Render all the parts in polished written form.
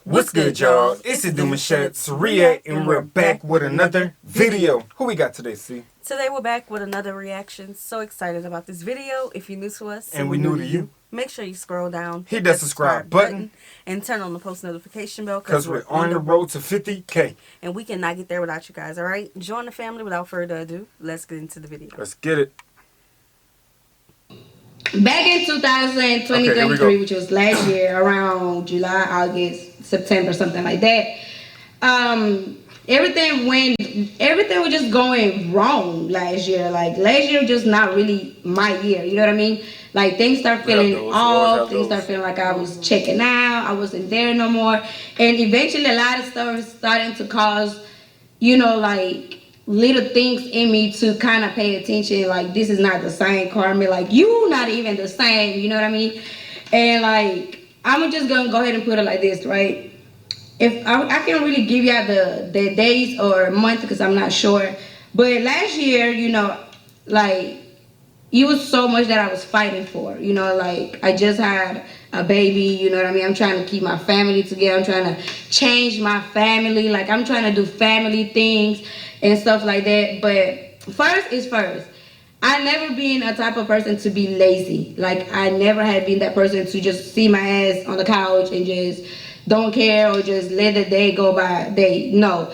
What's good, y'all? It's the Demouchets React, and we're back with another video. Who we got today, C? Today we're back with another reaction. So excited about this video. If you're new to us and we're new to you, make sure you scroll down, hit that subscribe button, and turn on the post notification bell because we're on the road to 50K. And we cannot get there without you guys, alright? Join the family. Without further ado, let's get into the video. Let's get it. Back in 2023, which was last year, around July, August, September, something like that, everything was just going wrong last year. Like, last year was just not really my year, you know what I mean? Like, things start feeling off, things start feeling like I was checking out, I wasn't there no more, and eventually a lot of stuff was starting to cause, you know, like, little things in me to kind of pay attention. Like, this is not the same Carmen, like, you not even the same, you know what I mean? And like, I'm just gonna go ahead and put it like this, right? If I can't really give you the days or month because I'm not sure, but last year, you know, like, it was so much that I was fighting for, you know, like, I just had a baby, you know what I mean? I'm trying to keep my family together. I'm trying to change my family. Like, I'm trying to do family things and stuff like that. But first is first. I never been a type of person to be lazy. Like, I never had been that person to just see my ass on the couch and just don't care or just let the day go by day. No.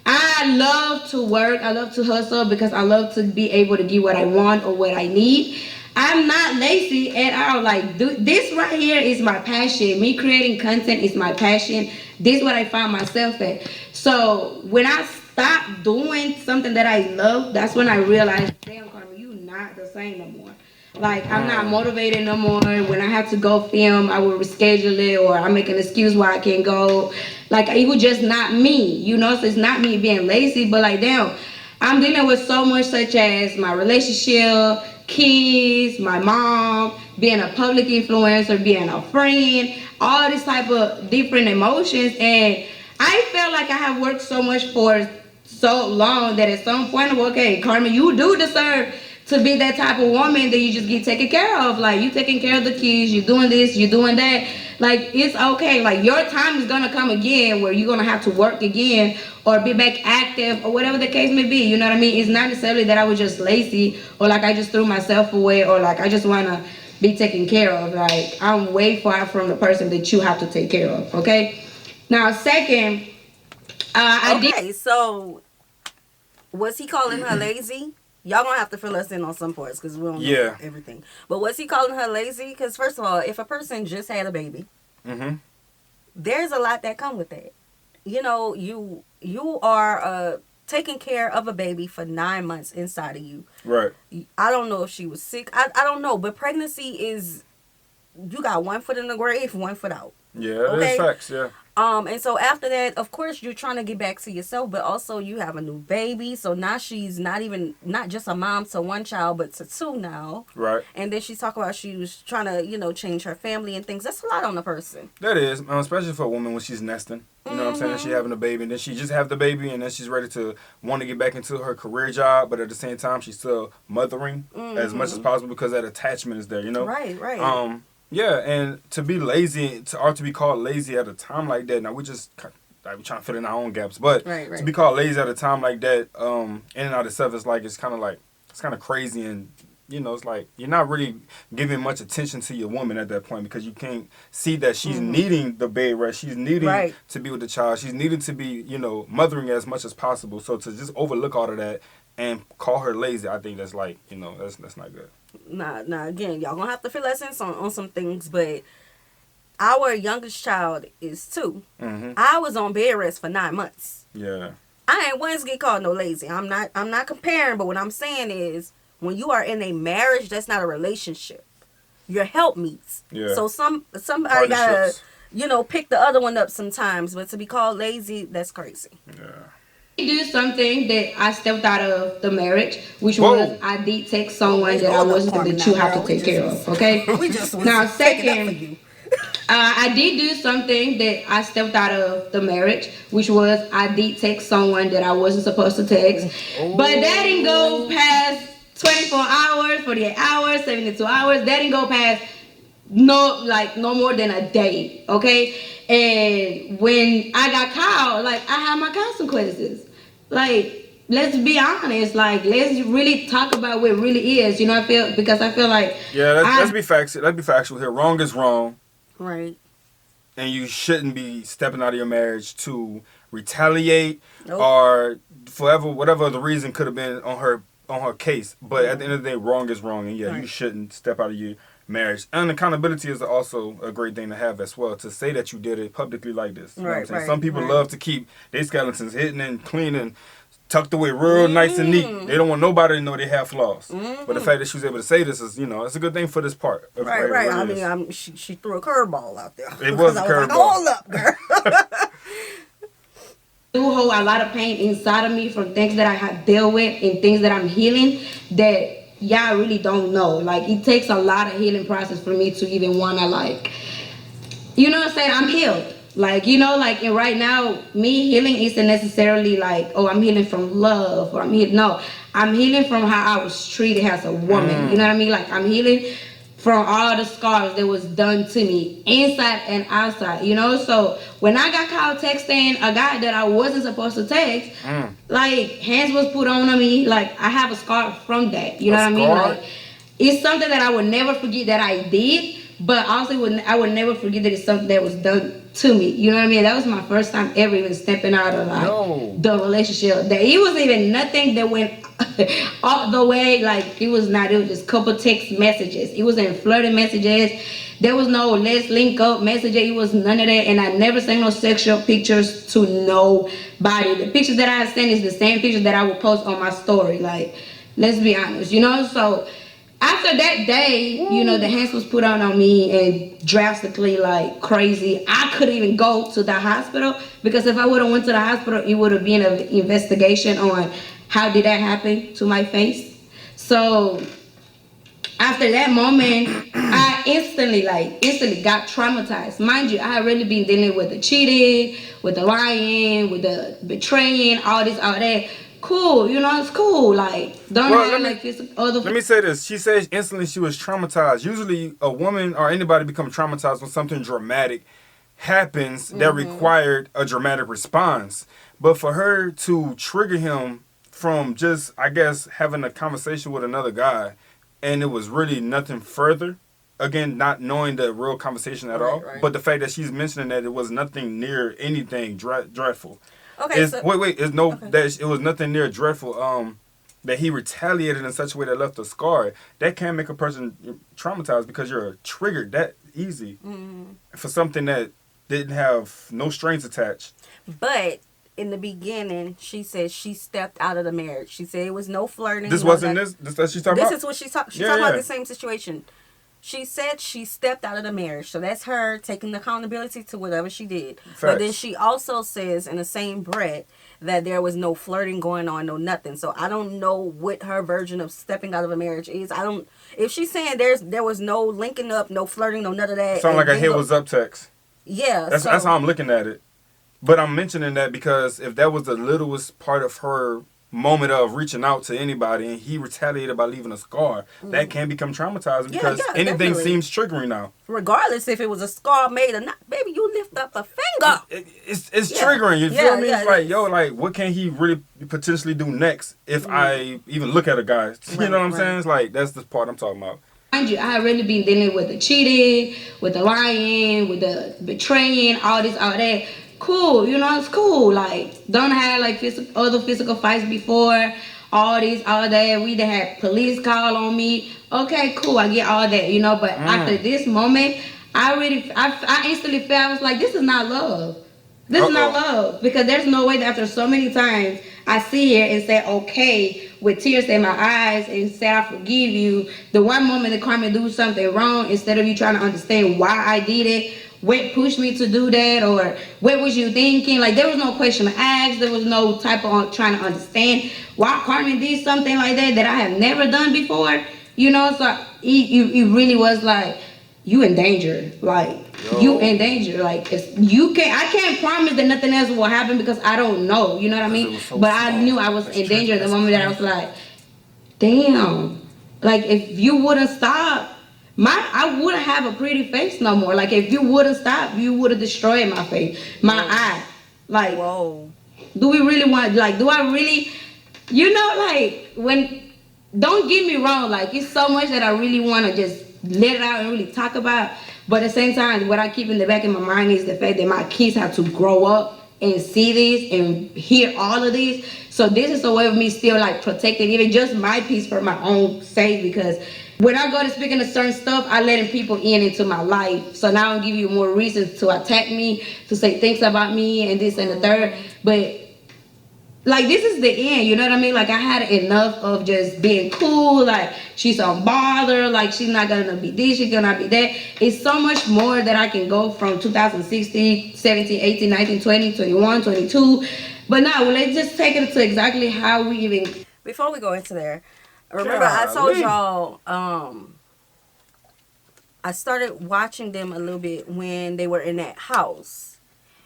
I love to work. I love to hustle because I love to be able to get what I want or what I need. I'm not lazy at all. Like, this right here is my passion. Me creating content is my passion. This is what I found myself at. So when I stopped doing something that I love, that's when I realized, damn, Carmen, you not the same no more. Like, I'm not motivated no more. When I have to go film, I will reschedule it, or I make an excuse why I can't go. Like, it was just not me, you know? So it's not me being lazy, but like, damn, I'm dealing with so much, such as my relationship, kids, my mom, being a public influencer, being a friend, all this type of different emotions. And I felt like I have worked so much for so long that at some point, okay, Carmen, you do deserve to be that type of woman that you just get taken care of. Like, you taking care of the kids, you're doing this, you're doing that. Like, it's okay. Like, your time is gonna come again where you're gonna have to work again or be back active or whatever the case may be. You know what I mean? It's not necessarily that I was just lazy or like I just threw myself away or like I just wanna be taken care of. Like, I'm way far from the person that you have to take care of. Okay. Now, second, So was he calling her lazy? Y'all gonna have to fill us in on some parts because we don't know everything. But was he calling her lazy? Because first of all, if a person just had a baby, there's a lot that come with that. You know, you are taking care of a baby for 9 months inside of you. Right. I don't know if she was sick. I don't know. But pregnancy is, you got 1 foot in the grave, 1 foot out. Yeah, okay? That's facts, yeah. And so after that, of course, you're trying to get back to yourself, but also you have a new baby. So now she's not just a mom to 1 child, but to 2 now. Right. And then she's talking about she was trying to, you know, change her family and things. That's a lot on a person. That is, especially for a woman when she's nesting. You know what I'm saying? She having a baby, and then she just have the baby, and then she's ready to want to get back into her career job, but at the same time, she's still mothering as much as possible because that attachment is there, you know? Right, right. Yeah, and to be lazy, or to be called lazy at a time like that, now we just, like, we're trying to fill in our own gaps, but to be called lazy at a time like that, in and out of itself, it's kind of crazy, and, you know, it's like, you're not really giving much attention to your woman at that point, because you can't see that she's needing the bed rest, she's needing to be with the child, she's needing to be, you know, mothering as much as possible, so to just overlook all of that and call her lazy, I think that's like, you know, that's not good. Nah, again, y'all gonna have to fill us in on some things, but our youngest child is 2. I was on bed rest for 9 months. Yeah. I ain't once get called no lazy. I'm not comparing, but what I'm saying is, when you are in a marriage, that's not a relationship. You're helpmeets. Yeah. So somebody gotta, you know, pick the other one up sometimes, but to be called lazy, that's crazy. Yeah. Do something that I stepped out of the marriage, which was I did take someone that I wasn't that you have to take care of. Okay. Now, second, I did do something that I stepped out of the marriage, which was I did text someone that I wasn't supposed to text, but that didn't go past 24 hours, 48 hours, 72 hours. That didn't go past no more than a day, okay? And when I got caught, like, I had my consequences. Like, let's be honest, like, let's really talk about what it really is, you know. I feel like, yeah, let's be factual here. Wrong is wrong, right? And you shouldn't be stepping out of your marriage to retaliate or forever, whatever the reason could have been on her case. But at the end of the day, wrong is wrong, and you shouldn't step out of your marriage. And accountability is also a great thing to have as well, to say that you did it publicly like this. You know what I'm saying? Some people love to keep their skeletons hidden and clean and tucked away real nice and neat. They don't want nobody to know they have flaws. But the fact that she was able to say this is, it's a good thing for this part. Right. Really I mean, she threw a curveball out there. It was a curveball. Like, hold up, girl. Do hold a lot of pain inside of me from things that I have dealt with and things that I'm healing that y'all really don't know. Like, it takes a lot of healing process for me to even want to, like, you know what I'm saying? I'm healed. Like, and right now, me healing isn't necessarily like, oh, I'm healing from love, or I'm healing. No, I'm healing from how I was treated as a woman. You know what I mean? Like, I'm healing from all the scars that was done to me, inside and outside, So when I got caught texting a guy that I wasn't supposed to text, like, hands was put on me. Like, I have a scar from that. You know what I mean? Like, it's something that I would never forget that I did, but also I would never forget that it's something that was done to me. You know what I mean? That was my first time ever even stepping out of, like, the relationship. That it was even nothing that went all the way. Like, it was just couple text messages. It wasn't flirting messages. There was no let's link up messages. It was none of that. And I never sent no sexual pictures to nobody. The pictures that I sent is the same pictures that I would post on my story. Like, let's be honest, So after that day, the hands was put on me and drastically, like, crazy. I couldn't even go to the hospital, because if I would have went to the hospital, it would have been an investigation on how did that happen to my face. So after that moment, I instantly got traumatized. Mind you, I had really been dealing with the cheating, with the lying, with the betraying, all that. Cool, it's cool. Like, let me say this. She says instantly she was traumatized. Usually a woman or anybody becomes traumatized when something dramatic happens that required a dramatic response. But for her to trigger him from just, I guess, having a conversation with another guy, and it was really nothing further, again, not knowing the real conversation at all, but the fact that she's mentioning that it was nothing near anything dreadful. Okay, that it was nothing near dreadful. That he retaliated in such a way that left a scar. That can make a person traumatized because you're triggered that easy for something that didn't have no strings attached. But in the beginning, she said she stepped out of the marriage. She said it was no flirting. This wasn't this that she's talking about? This is what she's talking about, the same situation. She said she stepped out of the marriage. So that's her taking accountability to whatever she did. Facts. But then she also says in the same breath that there was no flirting going on, no nothing. So I don't know what her version of stepping out of a marriage is. If she's saying there was no linking up, no flirting, no none of that. Sound like a hit was up text. Yeah. That's how I'm looking at it. But I'm mentioning that because if that was the littlest part of her moment of reaching out to anybody and he retaliated by leaving a scar, that can become traumatizing because anything definitely seems triggering now. Regardless if it was a scar made or not, baby, you lift up a finger. It's triggering, you feel me? It's like, like, what can he really potentially do next if I even look at a guy? You know what I'm saying? It's like, that's the part I'm talking about. Mind you, I had really been dealing with the cheating, with the lying, with the betraying, all that. Cool, it's cool. Like, don't have like other physical fights before, all that. We done had police call on me. Okay, cool, I get all that, But after this moment, I instantly felt, I was like, this is not love. This is not love, because there's no way that after so many times I sit here and say okay with tears in my eyes and say I forgive you. The one moment that Carmen do something wrong, instead of you trying to understand why I did it, what pushed me to do that, or what was you thinking? Like, there was no question to ask. There was no type of trying to understand why Carmen did something like that I have never done before. So it really was like, you in danger. Like, you in danger. Like, I can't promise that nothing else will happen because I don't know. You know what I mean? But I knew I was in danger at the moment that I was like, damn. Like, if you wouldn't stop, I wouldn't have a pretty face no more. Like, if you wouldn't stop, you would have destroyed my face, my eye. Like, whoa. Do we really want, like, do I really, you know, like, when, don't get me wrong, like, it's so much that I really want to just let it out and really talk about, but at the same time, what I keep in the back of my mind is the fact that my kids have to grow up and see this and hear all of this. So this is a way of me still, like, protecting even just my peace for my own sake, because when I go to speaking to certain stuff, I letting people into my life. So now I'll give you more reasons to attack me, to say things about me and this and the third. But like, this is the end, you know what I mean? Like, I had enough of just being cool, like, she's unbothered, like, she's not gonna be this, she's gonna be that. It's so much more that I can go from 2016, 17, 18, 19, 20, 21, 22. But now, let's just take it to exactly how we even... Before we go into there, remember I told y'all, I started watching them a little bit when they were in that house.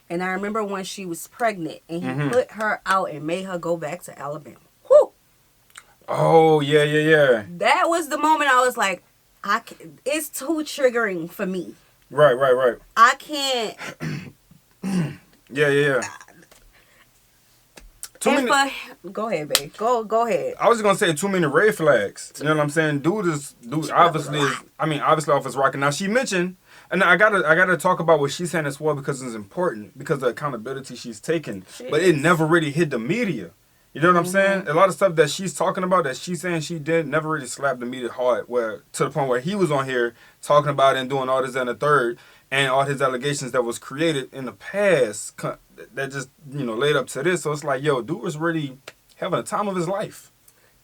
And I remember when she was pregnant and he put her out and made her go back to Alabama. Whew. Oh, yeah. That was the moment I was like, it's too triggering for me. Right. I can't. Yeah. Go ahead, babe. Go ahead. I was just gonna say too many red flags. You know what I'm saying? Dude obviously off his rocket. Now she mentioned, and I gotta talk about what she's saying as well, because it's important, because of the accountability she's taking. But it never really hit the media. You know what I'm saying? A lot of stuff that she's talking about, that she's saying she did, never really slapped the media hard, where to the point where he was on here talking about it and doing all this and the third, and all his allegations that was created in the past that just, laid up to this. So it's like, yo, dude was really having a time of his life.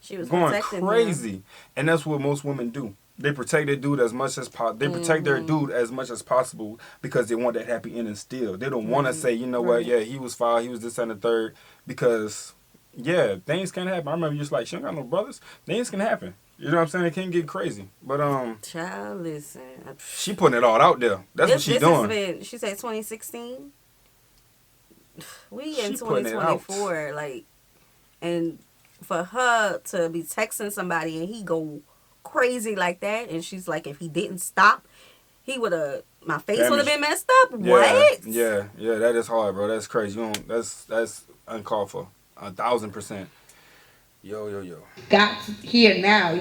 She was going crazy. Him. And that's what most women do. They protect their dude as much as possible. They protect their dude as much as possible, because they want that happy ending still. They don't want to say, you know what, yeah, he was foul, he was this and the third, because, yeah, things can happen. I remember you was like, she don't got no brothers. Things can happen. You know what I'm saying? It can get crazy. But, child, listen. She putting it all out there. That's what she doing. She said 2016. We in 2024, like, and for her to be texting somebody and he go crazy like that, and she's like, if he didn't stop, my face would have been messed up. Yeah, what? Yeah, that is hard, bro. That's crazy. That's uncalled for. 1,000%. Yo. Got here now,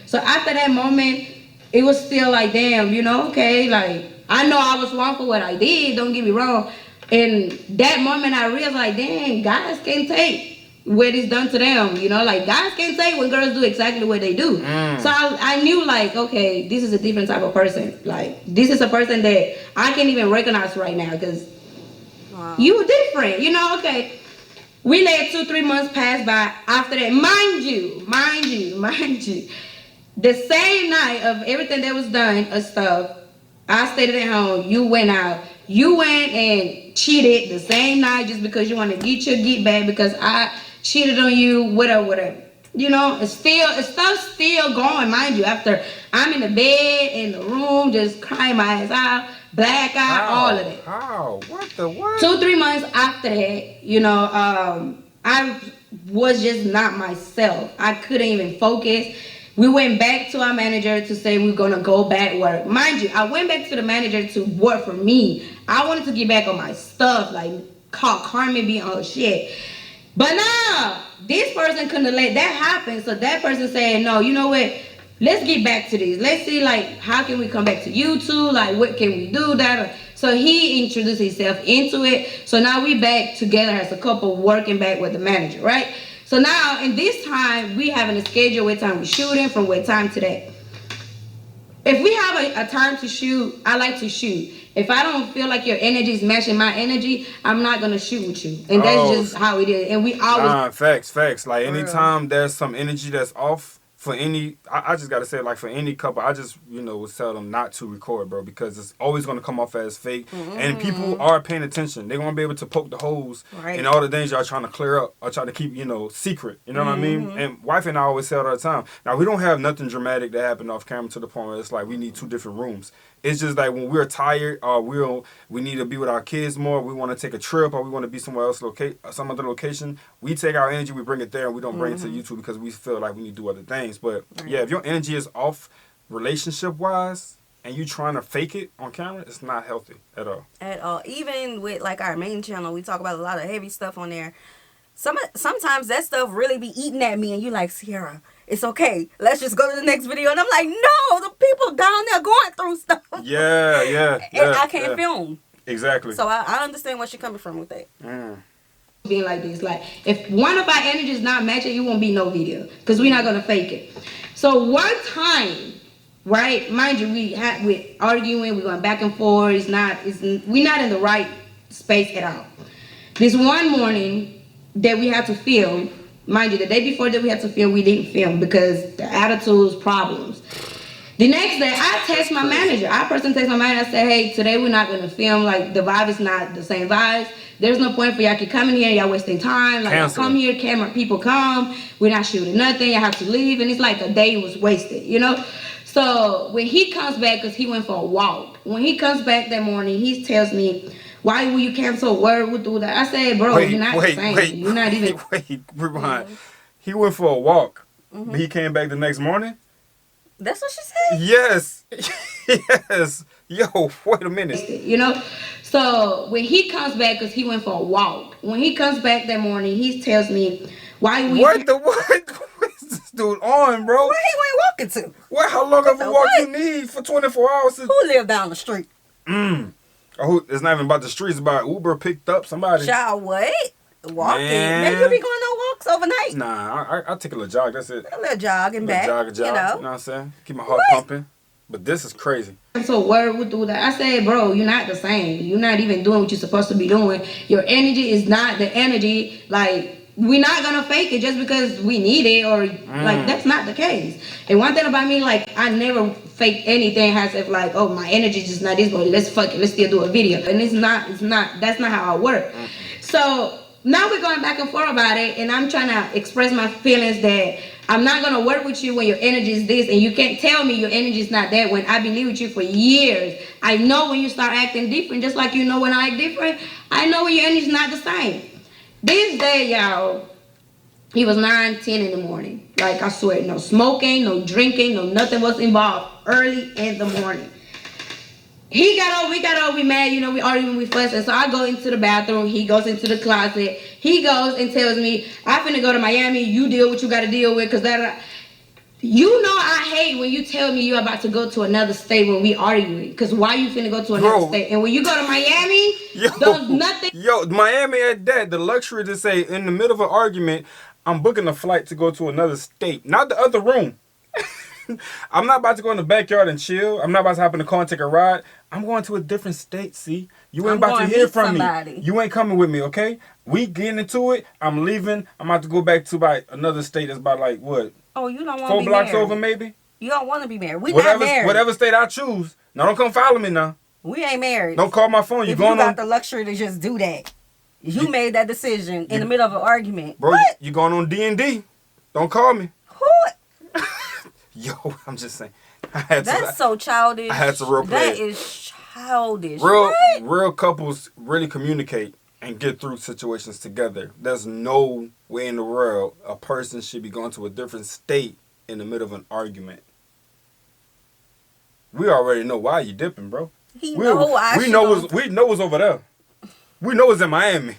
So after that moment, it was still like, damn, okay, like, I know I was wrong for what I did, don't get me wrong. And that moment I realized, like, dang, guys can't take what is done to them, like, guys can't take when girls do exactly what they do. So I knew, like, okay, this is a different type of person. Like, this is a person that I can't even recognize right now, because you different, okay. We let 2-3 months pass by. After that, mind you, the same night of everything that was done of stuff, I stayed at home, you went out. You went and cheated the same night just because you want to get your get back, because I cheated on you, whatever. It's stuff still going, mind you, after I'm in the bed, in the room, just crying my ass out, black eye, all of that. How? What? 2-3 months after that, I was just not myself. I couldn't even focus. We went back to our manager to say we're going to go back work. Mind you, I went back to the manager to work for me. I wanted to get back on my stuff, like call CARMEN be on her shit. But now, this person couldn't let that happen. So that person said, no, you know what? Let's get back to this. Let's see, like, how can we come back to you two? Like, what can we do? That. So he introduced himself into it. So now we back together as a couple working back with the manager, right? So now, in this time, we having a schedule what time we're shooting, from what time to that. If we have a time to shoot, I like to shoot. If I don't feel like your energy is matching my energy, I'm not going to shoot with you. And that's just how it is. And we always... Facts. Like, anytime there's some energy that's off, for any, I just got to say, like, for any couple, I just, would tell them not to record, bro, because it's always going to come off as fake. And people are paying attention. They're going to be able to poke the holes and all the things y'all trying to clear up or try to keep, secret. You know what I mean? And wife and I always say it all the time. Now, we don't have nothing dramatic that happened off camera to the point where it's like we need 2 different rooms. It's just like when we're tired or we need to be with our kids more, we want to take a trip or we want to be somewhere else, some other location, we take our energy, we bring it there, and we don't bring it to YouTube because we feel like we need to do other things. But yeah, if your energy is off, relationship wise, and you trying to fake it on camera, it's not healthy at all. At all. Even with like our main channel, we talk about a lot of heavy stuff on there. Sometimes that stuff really be eating at me, and you like, Sierra, it's okay. Let's just go to the next video. And I'm like, no, the people down there going through stuff. Yeah. And I can't film. Exactly. So I understand where she's coming from with that. Being like this, like if one of our energies not matching, it won't be no video because we're not gonna fake it. So one time, right? Mind you, we're arguing, we're going back and forth. We're not in the right space at all. This one morning that we had to film, mind you, the day before that we had to film, we didn't film because the attitudes, problems. The next day, I text my manager. I personally text my manager. I said, hey, today we're not going to film. Like, the vibe is not the same vibes. There's no point for y'all keep coming here. Y'all wasting time. Like, y'all come here, camera people come. We're not shooting nothing. Y'all have to leave. And it's like a day was wasted, you know? So when he comes back, because he went for a walk. When he comes back that morning, he tells me, why will you cancel word? We'll do that. I said, bro, you're not the same. You're not even. Wait, rewind. He went for a walk. But he came back the next morning? That's what she said? Yes. Yes. Yo, wait a minute. You know? So when he comes back, because he went for a walk. When he comes back that morning, he tells me, why we... What? What's this dude on, bro? Where he went walking to? What? How long of a walk you need for 24 hours? Who lived down the street? Oh, it's not even about the streets. It's about Uber picked up somebody. Child, what? Walking? Man, you be going on walks overnight? Nah, I take a little jog. That's it. A little jog and back. Jog. You know? You know what I'm saying? Keep my heart pumping. But this is crazy. So word would do that. I said, bro, you're not the same. You're not even doing what you're supposed to be doing. Your energy is not the energy. Like, we're not gonna fake it just because we need it, or like that's not the case. And one thing about me, like, I never fake anything as if like, oh, my energy is just not this, but let's fuck it, let's still do a video. And it's not that's not how I work. So now we're going back and forth about it, and I'm trying to express my feelings that I'm not gonna work with you when your energy is this, and you can't tell me your energy is not that when I've been living with you for years. I know when you start acting different, just like you know when I act different. I know when your energy is not the same. This day, y'all, it was 9, 10 in the morning. Like, I swear, no smoking, no drinking, no nothing was involved early in the morning. He got up, we got up, we mad, you know, we arguing, we fussing. So I go into the bathroom, he goes into the closet. He goes and tells me, I finna go to Miami, you deal what you gotta deal with, because that... You know I hate when you tell me you're about to go to another state when we arguing. Because why you finna go to another state? And when you go to Miami, there's nothing... Yo, Miami at that, the luxury to say, in the middle of an argument, I'm booking a flight to go to another state. Not the other room. I'm not about to go in the backyard and chill. I'm not about to hop in the car and take a ride. I'm going to a different state, see? You ain't about to hear from me. You ain't coming with me, okay? We getting into it. I'm leaving. I'm about to go back to another state that's about like, what? Oh, you don't want to be 4 blocks married. Over, maybe? You don't want to be married. We not married. Whatever state I choose. Now, don't come follow me now. We ain't married. Don't call my phone. You got the luxury to just do that. You made that decision in the middle of an argument. Bro, what? You going on D&D. Don't call me. Who? Yo, I'm just saying. That's so childish. I had to replay That is childish. Real couples really communicate and get through situations together. There's no way in the world a person should be going to a different state in the middle of an argument. We already know why you dipping, bro. We know it's over there. We know it's in Miami.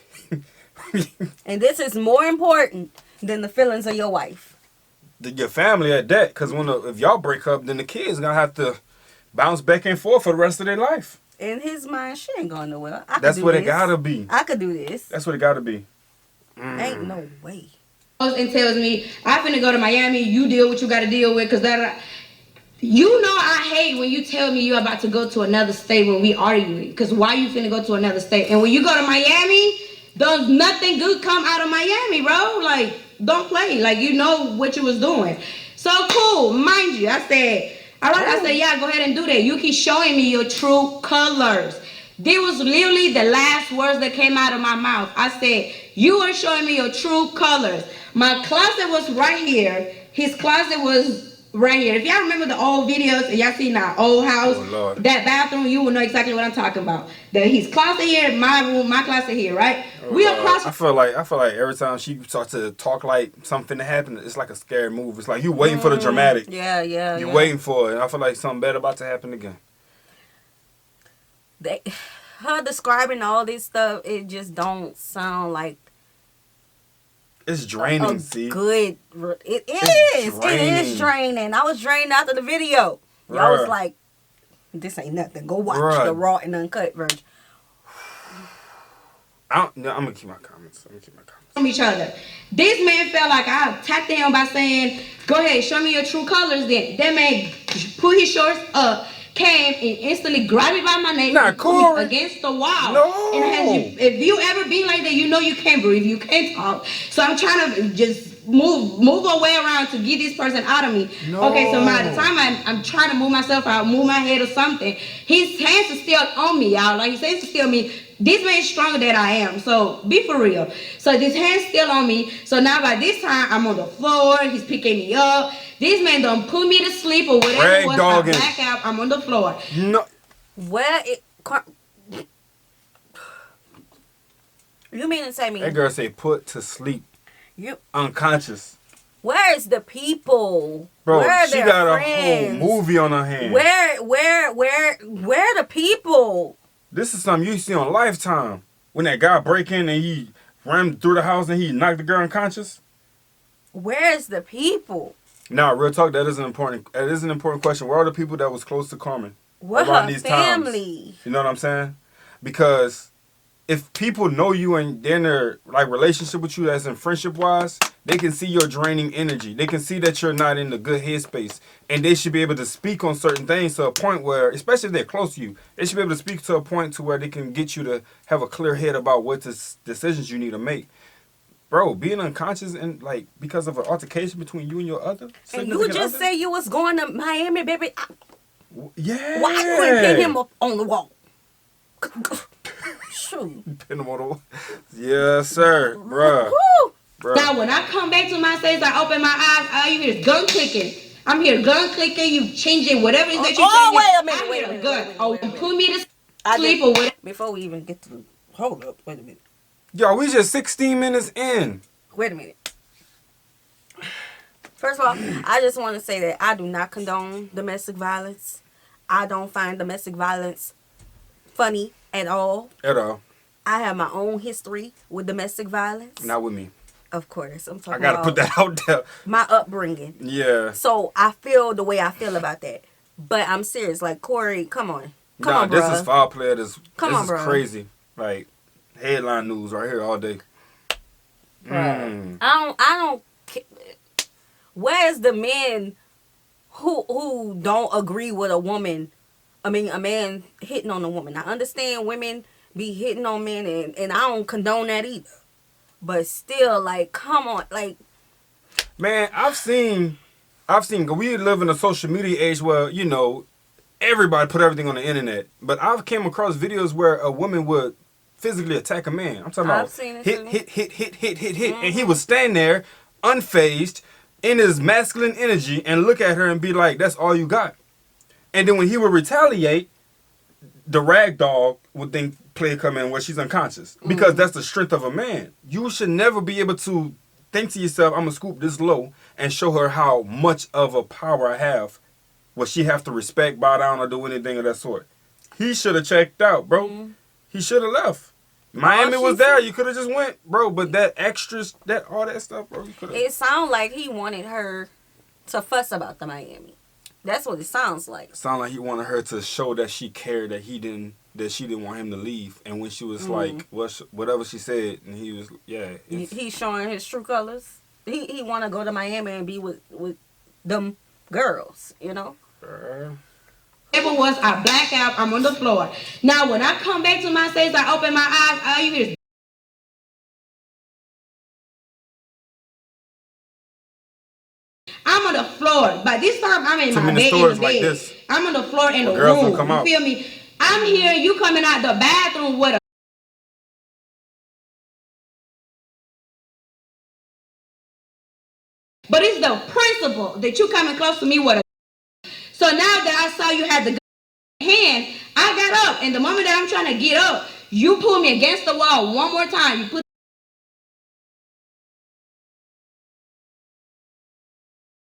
And this is more important than the feelings of your wife. Your family at that, because if y'all break up, then the kids gonna have to bounce back and forth for the rest of their life. In his mind, she ain't going nowhere. That's what it gotta be. I could do this. That's what it gotta be. Ain't no way. And tells me, I finna go to Miami, you deal what you gotta deal with, because that... You know I hate when you tell me you're about to go to another state when we arguing, because why you finna go to another state? And when you go to Miami, there's nothing good come out of Miami, bro. Like, don't play. Like, you know what you was doing. So cool, mind you. I said, all right, I said, yeah, go ahead and do that. You keep showing me your true colors. This was literally the last words that came out of my mouth. I said, you are showing me your true colors. My closet was right here. His closet was right here. If y'all remember the old videos and y'all seen our old house, that bathroom, you will know exactly what I'm talking about. His closet here, my room, my closet here, right? We across. I feel like every time she starts to talk like something to happen, it's like a scary move. It's like you waiting for the dramatic. Yeah. You waiting for it. And I feel like something bad about to happen again. Her describing all this stuff, it just don't sound like it's draining. See, good. It is draining. I was drained after the video. Y'all was like, "This ain't nothing. Go watch the raw and uncut version." I'm gonna keep my comments. From each other. This man felt like I attacked him by saying, "Go ahead, show me your true colors." Then that man put his shorts up, came and instantly grabbed me by my neck, not cool, against the wall. No. And if you ever been like that, you know you can't breathe, you can't talk. So I'm trying to just move away around to get this person out of me. No. Okay, so by the time I'm trying to move myself out, move my head or something, his hands are still on me, y'all. Like, his hands are still on me. This man's stronger than I am, so be for real. So this hand's still on me. So now by this time, I'm on the floor. He's picking me up. This man done put me to sleep or whatever it was. I black out. I'm on the floor. No. You mean to say me? That girl say put to sleep. You unconscious. Where's the people? Bro, where she got friends? A whole movie on her hands. Where the people? This is something you see on Lifetime. When that guy break in and he ran through the house and he knocked the girl unconscious. Where's the people? Nah, real talk, that is an important question. Where are the people that was close to Carmen? Where her family? Times? You know what I'm saying? Because if people know you and they're in their like relationship with you as in friendship wise, they can see your draining energy. They can see that you're not in the good headspace. And they should be able to speak on certain things to a point where, especially if they're close to you, they should be able to speak to a point to where they can get you to have a clear head about what decisions you need to make. Bro, being unconscious and like because of an altercation between you and your other. And you just say you was going to Miami, baby. Yeah. Why you couldn't pin him up on the wall? Shoot. Pin him on the wall. Yes, sir, bruh. Now, when I come back to my senses, I open my eyes, all you hear is gun clicking. I'm here gun clicking, you changing whatever it is that you changing. Wait a minute, I hear a gun. Put me to sleep or whatever. Before we even get to... Hold up, wait a minute. Yo, we just 16 minutes in. Wait a minute. First of all, I just want to say that I do not condone domestic violence. I don't find domestic violence funny at all. At all. I have my own history with domestic violence. Not with me. Of course. I'm talking I gotta put that out there. My upbringing. Yeah. So I feel the way I feel about that. But I'm serious. Like, Corey, come on. Come on, bro. This is foul play. This is crazy. Like, headline news right here all day. I don't. Where's the men who don't agree with a woman? I mean, a man hitting on a woman. I understand women be hitting on men, and I don't condone that either. But still, like, come on, like. Man, I've seen. We live in a social media age where everybody put everything on the internet. But I've came across videos where a woman would physically attack a man. I'm talking about hit, and he would stand there, unfazed, in his masculine energy, and look at her and be like, "That's all you got." And then when he would retaliate, the rag doll would then come in where she's unconscious. Because that's the strength of a man. You should never be able to think to yourself, I'm going to scoop this low and show her how much of a power I have. Will she have to respect, bow down, or do anything of that sort? He should have checked out, bro. He should have left. Miami was there. You could have just went, bro. But that extras, all that stuff, bro. You could have. It sounded like he wanted her to fuss about the Miami. That's what it sounds like. It sounded like he wanted her to show that she cared, that she didn't want him to leave. And when she was like, whatever she said, and he was, he's showing his true colors. He want to go to Miami and be with them girls, It was, I black out, I'm on the floor. Now, when I come back to my senses, I open my eyes, all you hear is I'm on the floor. By this time, I'm in my bed. Like I'm on the floor in the room. You feel me? I'm here. You coming out the bathroom with a But it's the principle that you coming close to me with a. So now that I saw you had the hand, I got up, and the moment that I'm trying to get up, you pull me against the wall one more time. You put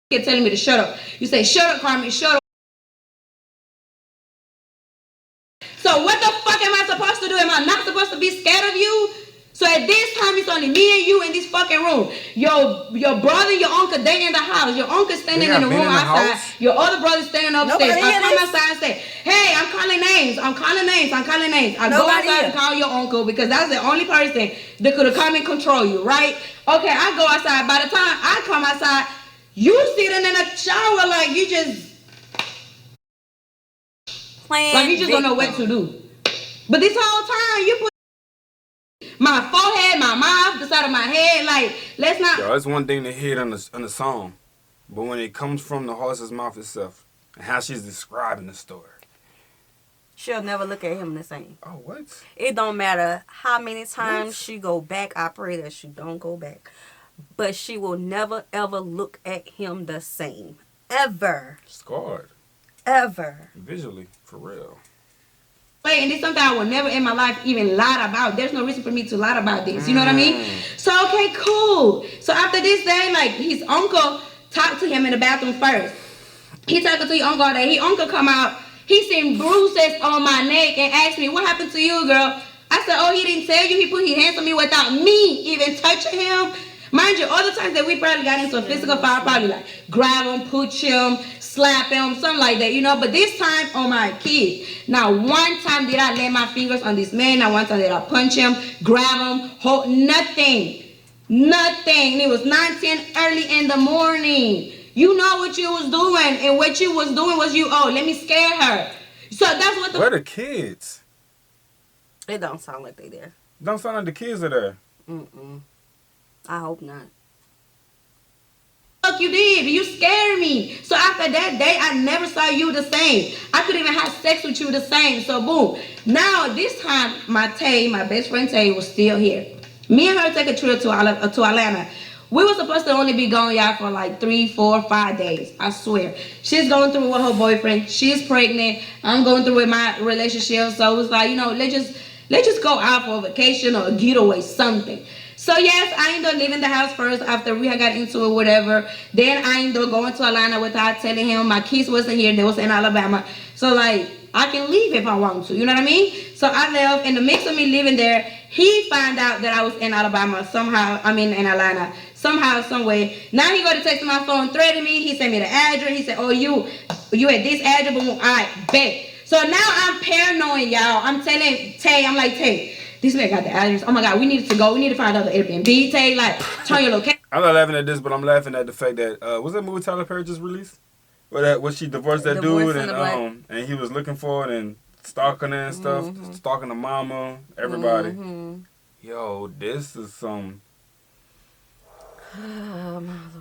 you're telling me to shut up. You say, shut up, Carmen, shut up. So what the fuck am I supposed to do? Am I not supposed to be scared of you? So at this time, it's only me and you in this fucking room. Your brother, your uncle, they in the house. Your uncle standing in the room outside. Your other brother standing upstairs. I come outside and say, hey, I'm calling names. I'm calling names. I'm calling names. I go outside and call your uncle because that's the only person that could have come and control you, right? Okay, I go outside. By the time I come outside, you sitting in a shower like you just don't know what to do. But this whole time you put my forehead, my mouth, the side of my head, like let's not. Yo, that's one thing to hear in the song, but when it comes from the horse's mouth itself and how she's describing the story, she'll never look at him the same. Oh, what? It don't matter how many times she go back. I pray that she don't go back. But she will never, ever look at him the same. Ever. Scarred. Ever. Visually, for real. And this is something I will never in my life even lie about. There's no reason for me to lie about this. You know what I mean? So, okay, cool. So after this day, like, his uncle talked to him in the bathroom first. He talking to your uncle all day. His uncle come out. He seen bruises on my neck and asked me, what happened to you, girl? I said, oh, he didn't tell you. He put his hands on me without me even touching him. Mind you, other times that we probably got into a physical fight, probably like grab him, push him, slap him, something like that, you know. But this time, on my kid, now one time did I lay my fingers on this man, not one time did I punch him, grab him, hold, nothing. Nothing. It was 9:10 early in the morning. You know what you was doing, and what you was doing was let me scare her. So that's what Where the kids? It don't sound like they there. Don't sound like the kids are there. I hope not. Fuck you did. You scared me. So after that day, I never saw you the same. I couldn't even have sex with you the same. So boom. Now this time, my best friend Tay was still here. Me and her take a trip to Atlanta. We were supposed to only be going out for like 3, 4, 5 days. I swear. She's going through with her boyfriend. She's pregnant. I'm going through with my relationship. So it was like, let's just go out for a vacation or a getaway, something. So yes, I ended up leaving the house first after we had got into it, whatever. Then I ended up going to Atlanta without telling him my kids wasn't here. They was in Alabama. So like, I can leave if I want to. You know what I mean? So I left. In the mix of me leaving there, he found out that I was in Alabama somehow. In Atlanta. Somehow, some way. Now he go to text my phone, threaten me. He sent me the address. He said, oh, you at this address. Boom. All right, bet. So now I'm paranoid, y'all. I'm telling Tay, I'm like, Tay, this man got the address. Oh my God, we need to go. We need to find another Airbnb. Tay, like, turn your location. I'm not laughing at this, but I'm laughing at the fact that was that movie Tyler Perry just released? Where she divorced that dude and he was looking for it and stalking her and stuff, stalking the mama, everybody. Yo, this is some.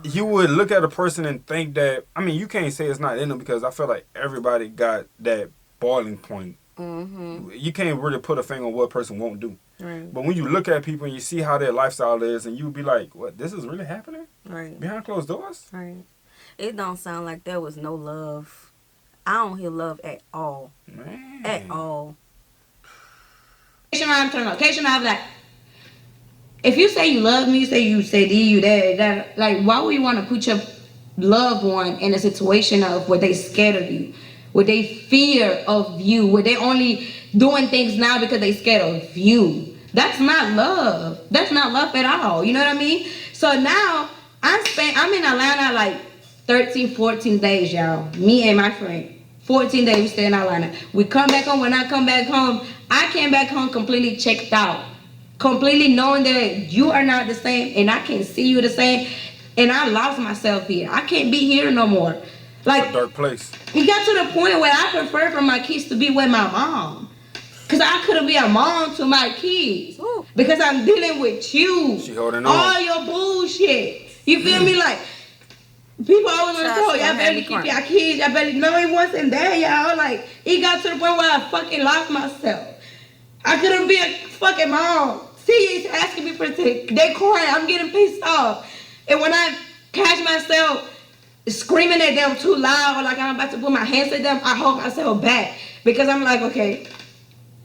You would look at a person and think that. You can't say it's not in them because I feel like everybody got that boiling point. You can't really put a finger on what a person won't do. Right. But when you look at people and you see how their lifestyle is, and you be like, "What? This is really happening? Right? Behind closed doors? Right? It don't sound like there was no love. I don't hear love at all. Man. At all. I'm turning location. I'm like, if you say you love me, you say you that, like, why would you want to put your loved one in a situation of where they scared of you? Where they fear of you, where they only doing things now because they scared of you. That's not love. That's not love at all. You know what I mean? So now I'm in Atlanta like 13, 14 days, y'all. Me and my friend. 14 days we stay in Atlanta. We come back home. When I come back home, I came back home completely checked out. Completely knowing that you are not the same and I can't see you the same. And I lost myself here. I can't be here no more. Like, it's a dark place. It got to the point where I prefer for my kids to be with my mom. Because I couldn't be a mom to my kids. Ooh. Because I'm dealing with you. She holding on. All your bullshit. You feel me? Like, people always want to tell y'all better keep your kids. Y'all better know it wasn't there, y'all. Like, it got to the point where I fucking lost myself. I couldn't be a fucking mom. See, he's asking me for things. They crying. I'm getting pissed off. And when I catch myself screaming at them too loud, or like I'm about to put my hands at them, I hold myself back because I'm like, okay,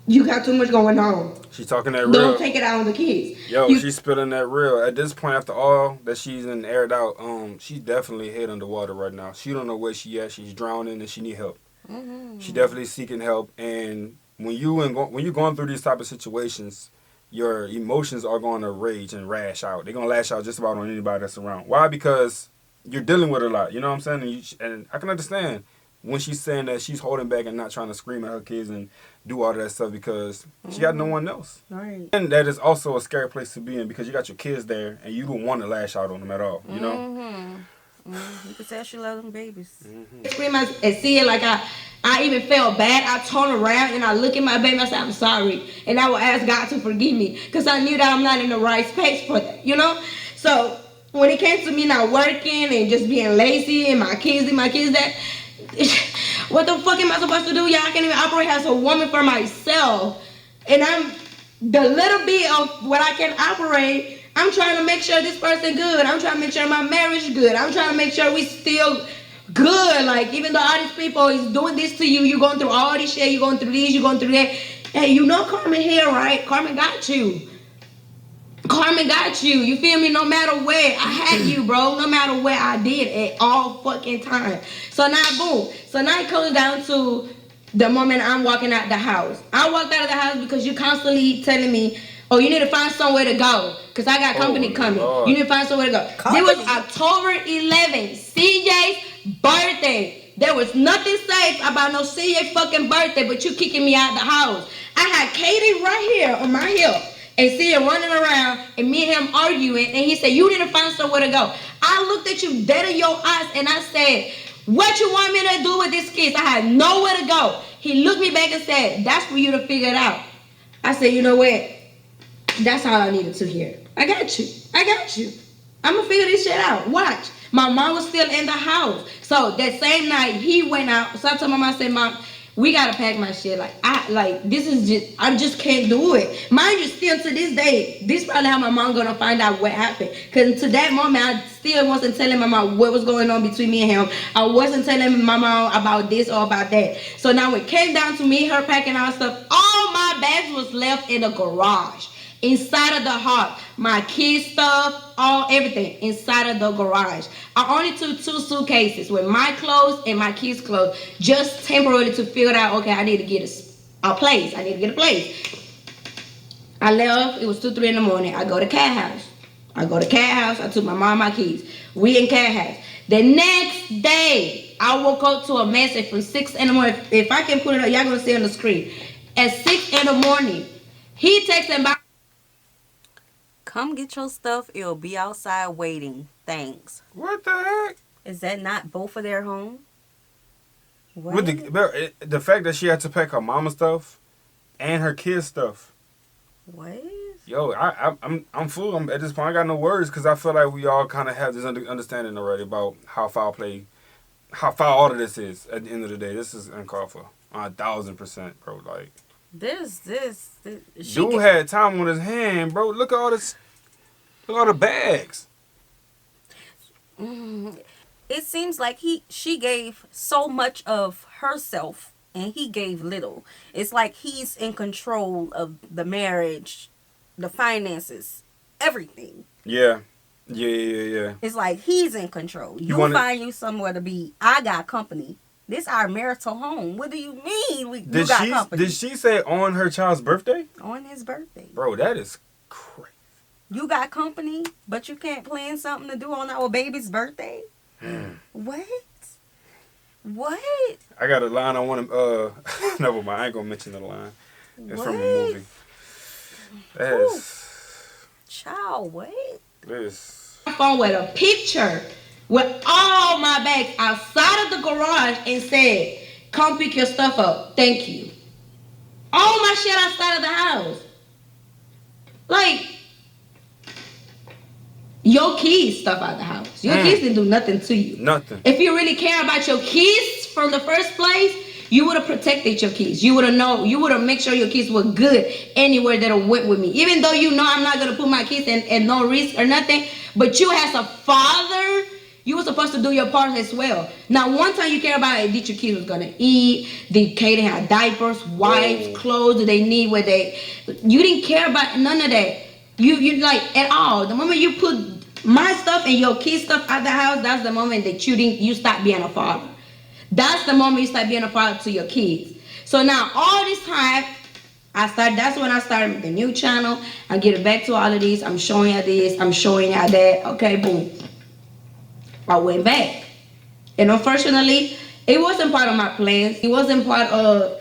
you got too much going on. She's talking that real. Don't take it out on the kids. Yo, she's spilling that real. At this point, after all that she's aired out, she's definitely head underwater right now. She don't know where she at. She's drowning and she need help. Mm-hmm. She definitely seeking help. And when you're going through these type of situations, your emotions are going to rage and rash out. They're going to lash out just about on anybody that's around. Why? Because you're dealing with a lot. You know what I'm saying? And I can understand when she's saying that she's holding back and not trying to scream at her kids and do all that stuff because she got no one else. Right. And that is also a scary place to be in because you got your kids there and you don't want to lash out on them at all, you know? Mm-hmm. You can tell she loves them babies. Mm-hmm. Scream and see it like I even felt bad. I turn around and I look at my baby and I say, I'm sorry. And I will ask God to forgive me because I knew that I'm not in the right space for that, you know? So when it came to me not working and just being lazy and my kids that, what the fuck am I supposed to do? Y'all, I can't even operate as a woman for myself. And I'm the little bit of what I can operate, I'm trying to make sure this person good. I'm trying to make sure my marriage good. I'm trying to make sure we still good. Like, even though all these people is doing this to you, you're going through all this shit, you're going through this, you're going through that. Hey, you know Carmen here, right? Carmen got you. Carmen got you. You feel me? No matter where I had you, bro. No matter where I did at all fucking time. So now, boom. So now it comes down to the moment I'm walking out the house. I walked out of the house because you constantly telling me, oh, you need to find somewhere to go. Because I got company coming. Lord. You need to find somewhere to go. It was October 11th, CJ's birthday. There was nothing safe about no CJ fucking birthday, but you kicking me out the house. I had Katie right here on my hip. And see her running around and me and him arguing, and he said, you need to find somewhere to go. I looked at you dead in your eyes and I said, what you want me to do with this kids? I had nowhere to go. He looked me back and said, that's for you to figure it out. I said, you know what? That's all I needed to hear. I got you. I'm going to figure this shit out. Watch. My mom was still in the house. So that same night, he went out. So I told my mom, I said, Mom, we gotta pack my shit. I just can't do it. Mind you, still to this day, this probably how my mom gonna find out what happened. Cause to that moment, I still wasn't telling my mom what was going on between me and him. I wasn't telling my mom about this or about that. So now it came down to me, her packing our stuff. All my bags was left in the garage. Inside of the heart, my kids' stuff, everything inside of the garage. I only took 2 suitcases with my clothes and my kids' clothes, just temporarily to figure out, okay, I need to get a place. I left. It was 2, 3 in the morning. I go to cat house. I took my mom and my kids. We in cat house. The next day, I woke up to a message from 6 in the morning. If I can put it up, y'all gonna see on the screen. At 6 in the morning, he texted back. Come get your stuff. It'll be outside waiting. Thanks. What the heck? Is that not both of their home? What? With the fact that she had to pack her mama's stuff and her kids' stuff. What? Yo, I'm full. At this point, I got no words because I feel like we all kind of have this understanding already about how foul all of this is. At the end of the day, this is uncalled for 1,000%, bro. Like. This Dude had time on his hand, bro. Look at all this. Look at all the bags. It seems like she gave so much of herself and he gave little. It's like he's in control of the marriage, the finances, everything. Yeah. It's like he's in control. You find you somewhere to be. I got company. This our marital home. What do you mean? You got company? Did she say on her child's birthday? On his birthday. Bro, that is crazy. You got company, but you can't plan something to do on our baby's birthday? What? I got a line I want to... never mind. I ain't going to mention the line. It's from a movie. That is... Child, what? This... My phone with a picture with all my bags outside of the garage and said, come pick your stuff up. Thank you. All my shit outside of the house. Like, your kids stuff out the house. Your kids didn't do nothing to you. Nothing. If you really care about your kids from the first place, you would have protected your kids. You would have known. You would have made sure your kids were good anywhere that went with me. Even though you know I'm not going to put my kids in no risk or nothing. But you as a father, You were supposed to do your part as well. Now, one time you care about it, did your kids was gonna eat? Did Kaden have diapers, wipes, clothes? Do they need what they? You didn't care about none of that. You like at all. The moment you put my stuff and your kids' stuff out the house, that's the moment that you stop being a father. That's the moment you start being a father to your kids. So now all this time, that's when I started the new channel. I'm getting back to all of these. I'm showing you this. I'm showing you that. Okay, boom. I went back. And unfortunately, it wasn't part of my plans. It wasn't part of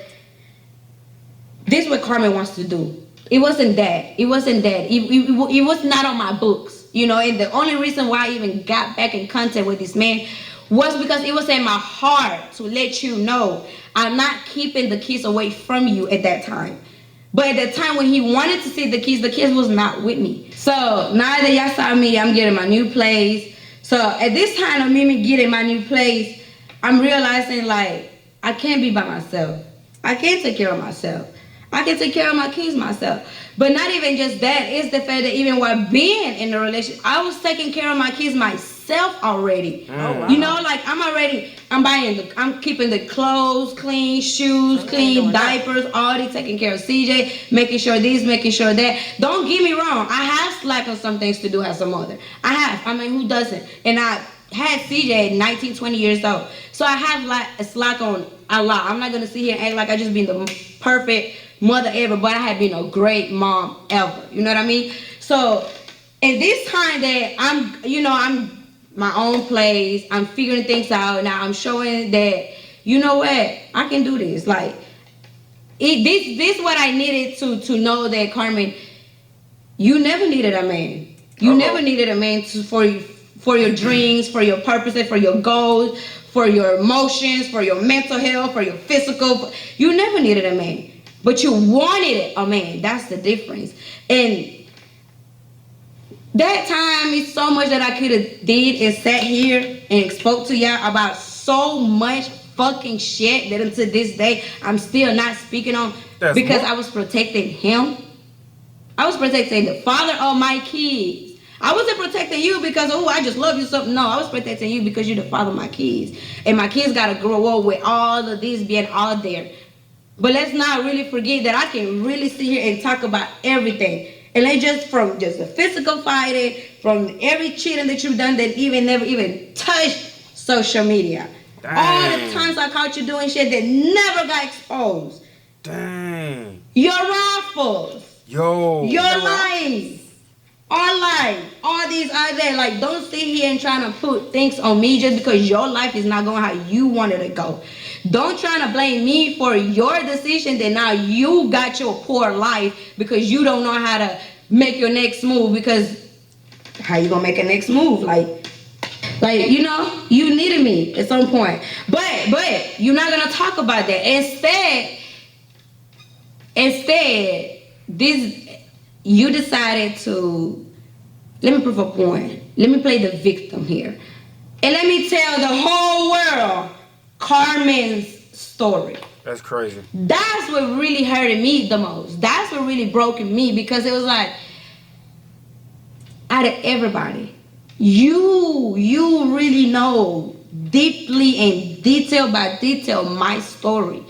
this what Carmen wants to do. It wasn't that. It wasn't that. It was not on my books. You know, and the only reason why I even got back in contact with this man was because it was in my heart to let you know I'm not keeping the kids away from you at that time. But at the time when he wanted to see the kids was not with me. So now that y'all saw me, I'm getting my new place. So at this time of me getting my new place, I'm realizing like I can't be by myself. I can't take care of myself. I can take care of my kids myself. But not even just that, it's the fact that even while being in a relationship, I was taking care of my kids myself already. Oh, wow. You know, like I'm keeping the clothes clean, shoes clean, diapers, already taking care of CJ, making sure this, making sure that. Don't get me wrong, I have slack on some things to do as a mother. I have, I mean, who doesn't? And I had CJ at 19, 20 years old. So I have like a slack on a lot. I'm not gonna sit here and act like I just been the perfect mother ever, but I have been a great mom ever. You know what I mean? So in this time that I'm my own place, I'm figuring things out. Now I'm showing that, you know what, I can do this. Like this what I needed to know that, Carmen, you never needed a man. You never needed a man for your dreams, for your purposes, for your goals, for your emotions, for your mental health, for your physical. You never needed a man. But you wanted a man. That's the difference. And that time is so much that I could have did and sat here and spoke to y'all about so much fucking shit that until this day I'm still not speaking on. Because I was protecting him. I was protecting the father of my kids. I wasn't protecting you because, oh, I just love you something. No, I was protecting you because you're the father of my kids. And my kids got to grow up with all of this being out there. But let's not really forget that I can really sit here and talk about everything. And they just from just the physical fighting, from every cheating that you've done that never even touched social media. Dang. All the times I caught you doing shit that never got exposed. Dang. Your raffles. Your lies. Our life. All these out there. Like, don't sit here and try to put things on me just because your life is not going how you wanted to go. Don't try to blame me for your decision that now you got your poor life because you don't know how to make your next move. Because how you gonna make a next move? Like you know, you needed me at some point. But you're not gonna talk about that. Instead, you decided to, let me prove a point. Let me play the victim here. And let me tell the whole world Carmen's story. That's crazy. That's what really hurted me the most. That's what really broke me, because it was like, out of everybody, you really know deeply and detail by detail my story.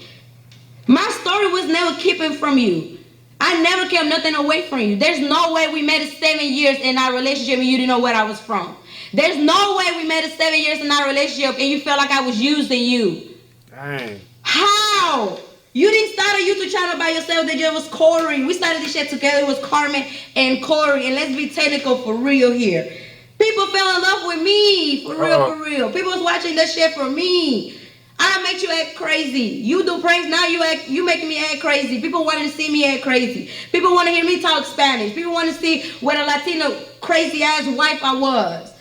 My story was never keeping from you. I never kept nothing away from you. There's no way we made it 7 years in our relationship and you didn't know where I was from. There's no way we made it 7 years in our relationship and you felt like I was using you. Dang. How? You didn't start a YouTube channel by yourself. That just was Corey. We started this shit together. It was Carmen and Corey. And let's be technical for real here. People fell in love with me. For real. People was watching that shit for me. I make you act crazy. You do pranks, now you making me act crazy. People wanted to see me act crazy. People want to hear me talk Spanish. People want to see what a Latino crazy ass wife I was.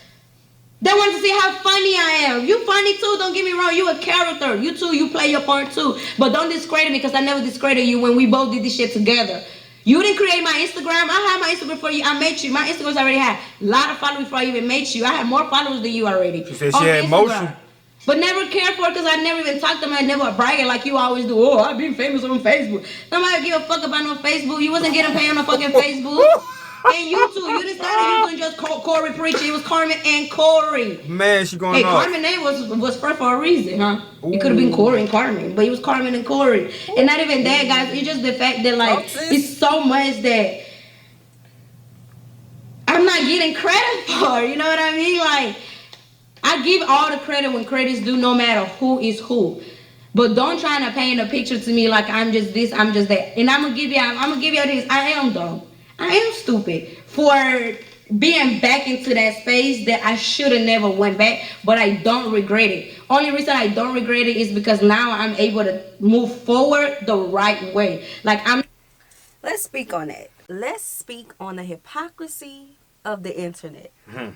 They want to see how funny I am. You funny too, don't get me wrong. You a character. You too, you play your part too. But don't discredit me, because I never discredited you when we both did this shit together. You didn't create my Instagram. I had my Instagram before you. I met you. My Instagrams already had a lot of followers before I even met you. I had more followers than you already. She said she had emotion. But never cared for it, because I never even talked to them. I never bragging like you always do. Oh, I've been famous on Facebook. Nobody give a fuck about no Facebook. You wasn't getting paid on no fucking Facebook. And you too. You didn't start using just Corey Pritchett. It was Carmen and Corey. Man, she going off. Carmen name was first for a reason, huh? Ooh. It could have been Corey and Carmen, but it was Carmen and Corey. Ooh. And not even that, guys. It's just the fact that like it's so much that I'm not getting credit for. You know what I mean? Like I give all the credit when credit's due, no matter who is who. But don't try to paint a picture to me like I'm just this, I'm just that. And I'm gonna give you this. I am dumb. I am stupid for being back into that space that I should have never went back, but I don't regret it. Only reason I don't regret it is because now I'm able to move forward the right way. Let's speak on that. Let's speak on the hypocrisy of the internet. Mm-hmm.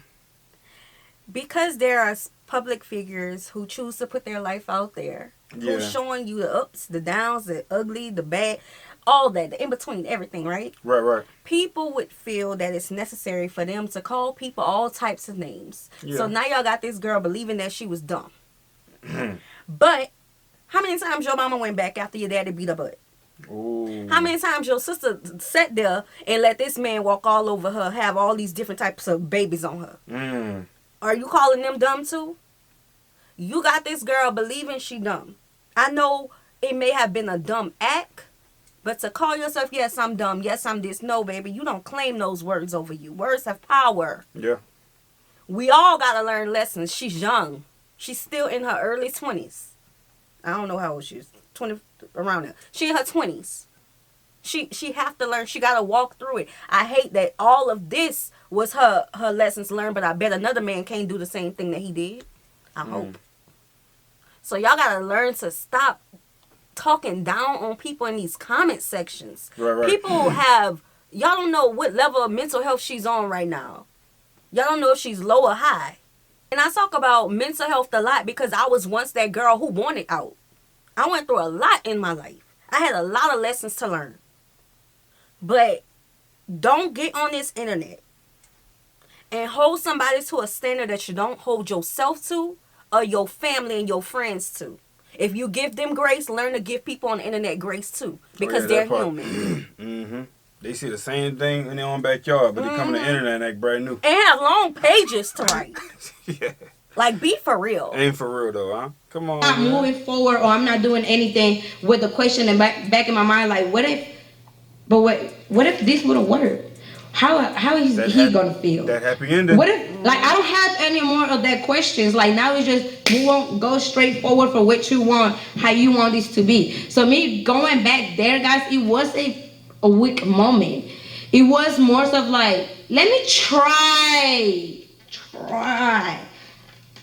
Because there are public figures who choose to put their life out there, who's showing you the ups, the downs, the ugly, the bad, all that, the in between, everything, right? Right. People would feel that it's necessary for them to call people all types of names. Yeah. So now y'all got this girl believing that she was dumb. But how many times your mama went back after your daddy beat her butt? Ooh. How many times your sister sat there and let this man walk all over her, have all these different types of babies on her? Mm. Are you calling them dumb too? You got this girl believing she dumb. I know it may have been a dumb act, but to call yourself, yes, I'm dumb, yes, I'm this. No, baby, you don't claim those words over you. Words have power. Yeah. We all got to learn lessons. She's young. She's still in her early 20s. I don't know how old she is. 20, around there. She in her 20s. She have to learn. She got to walk through it. I hate that all of this was her lessons learned, but I bet another man can't do the same thing that he did. I hope. So y'all got to learn to stop talking down on people in these comment sections. Right. People y'all don't know what level of mental health she's on right now. Y'all don't know if she's low or high. And I talk about mental health a lot because I was once that girl who wanted out. I went through a lot in my life. I had a lot of lessons to learn. But don't get on this internet and hold somebody to a standard that you don't hold yourself to or your family and your friends to. If you give them grace, learn to give people on the internet grace too. Because they're human. Mm-hmm. They see the same thing in their own backyard, but they come on the internet and act brand new. And have long pages to write. Yeah. Like, be for real. Ain't for real though, huh? Come on. I'm not moving forward, or I'm not doing anything with the question in back in my mind, like, what if this would have worked? How is he gonna feel? That happy ending. What if, like, I don't have any more of that questions. Like, now it's just move on, go straight forward for what you want, how you want this to be. So me going back there, guys, it was a weak moment. It was more of like, let me try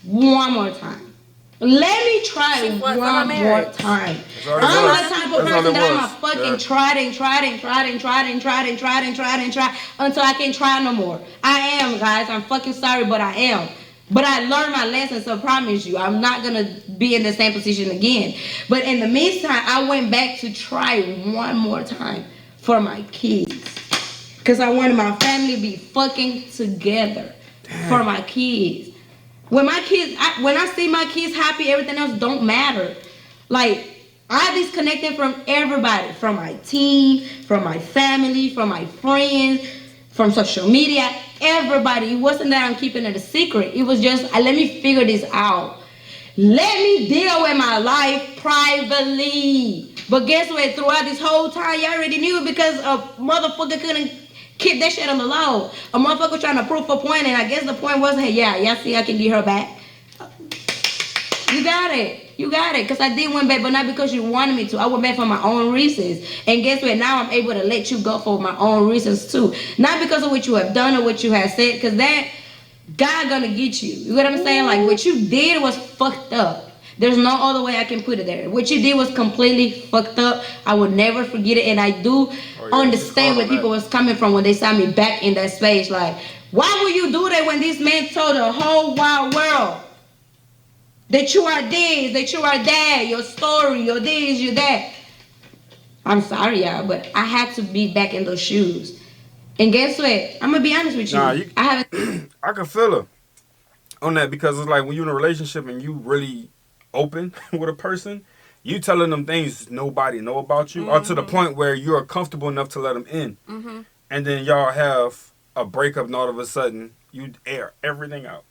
one more time. Let me try one more time. I'm not the type of person that I'm a fucking tried until I can't try no more. I am, guys. I'm fucking sorry, but I am. But I learned my lesson, so I promise you, I'm not going to be in the same position again. But in the meantime, I went back to try one more time for my kids. Because I wanted my family to be fucking together. Damn. For my kids. When my kids, when I see my kids happy, everything else don't matter. Like, I disconnected from everybody, from my team, from my family, from my friends, from social media, everybody. It wasn't that I'm keeping it a secret. It was just, let me figure this out. Let me deal with my life privately. But guess what? Throughout this whole time, you already knew it because a motherfucker couldn't keep that shit on the low. A motherfucker trying to prove a point, and I guess the point was, hey, yeah, see, I can get her back. You got it, because I did went back, but not because you wanted me to. I went back for my own reasons. And guess what? Now I'm able to let you go for my own reasons too. Not because of what you have done or what you have said, because that, God gonna get you. You know what I'm saying? Like, what you did was fucked up. There's no other way I can put it there. What you did was completely fucked up. I will never forget it. And I do understand where people was coming from when they saw me back in that space. Like, why would you do that when this man told the whole wide world that you are this, that you are that, your story, your this, your that? I'm sorry, y'all, but I had to be back in those shoes. And guess what? I'm going to be honest with you. I haven't. I can feel her on that, because it's like when you're in a relationship and you really open with a person, you telling them things nobody know about you, or to the point where you're comfortable enough to let them in. Mm-hmm. And then y'all have a breakup and all of a sudden you air everything out.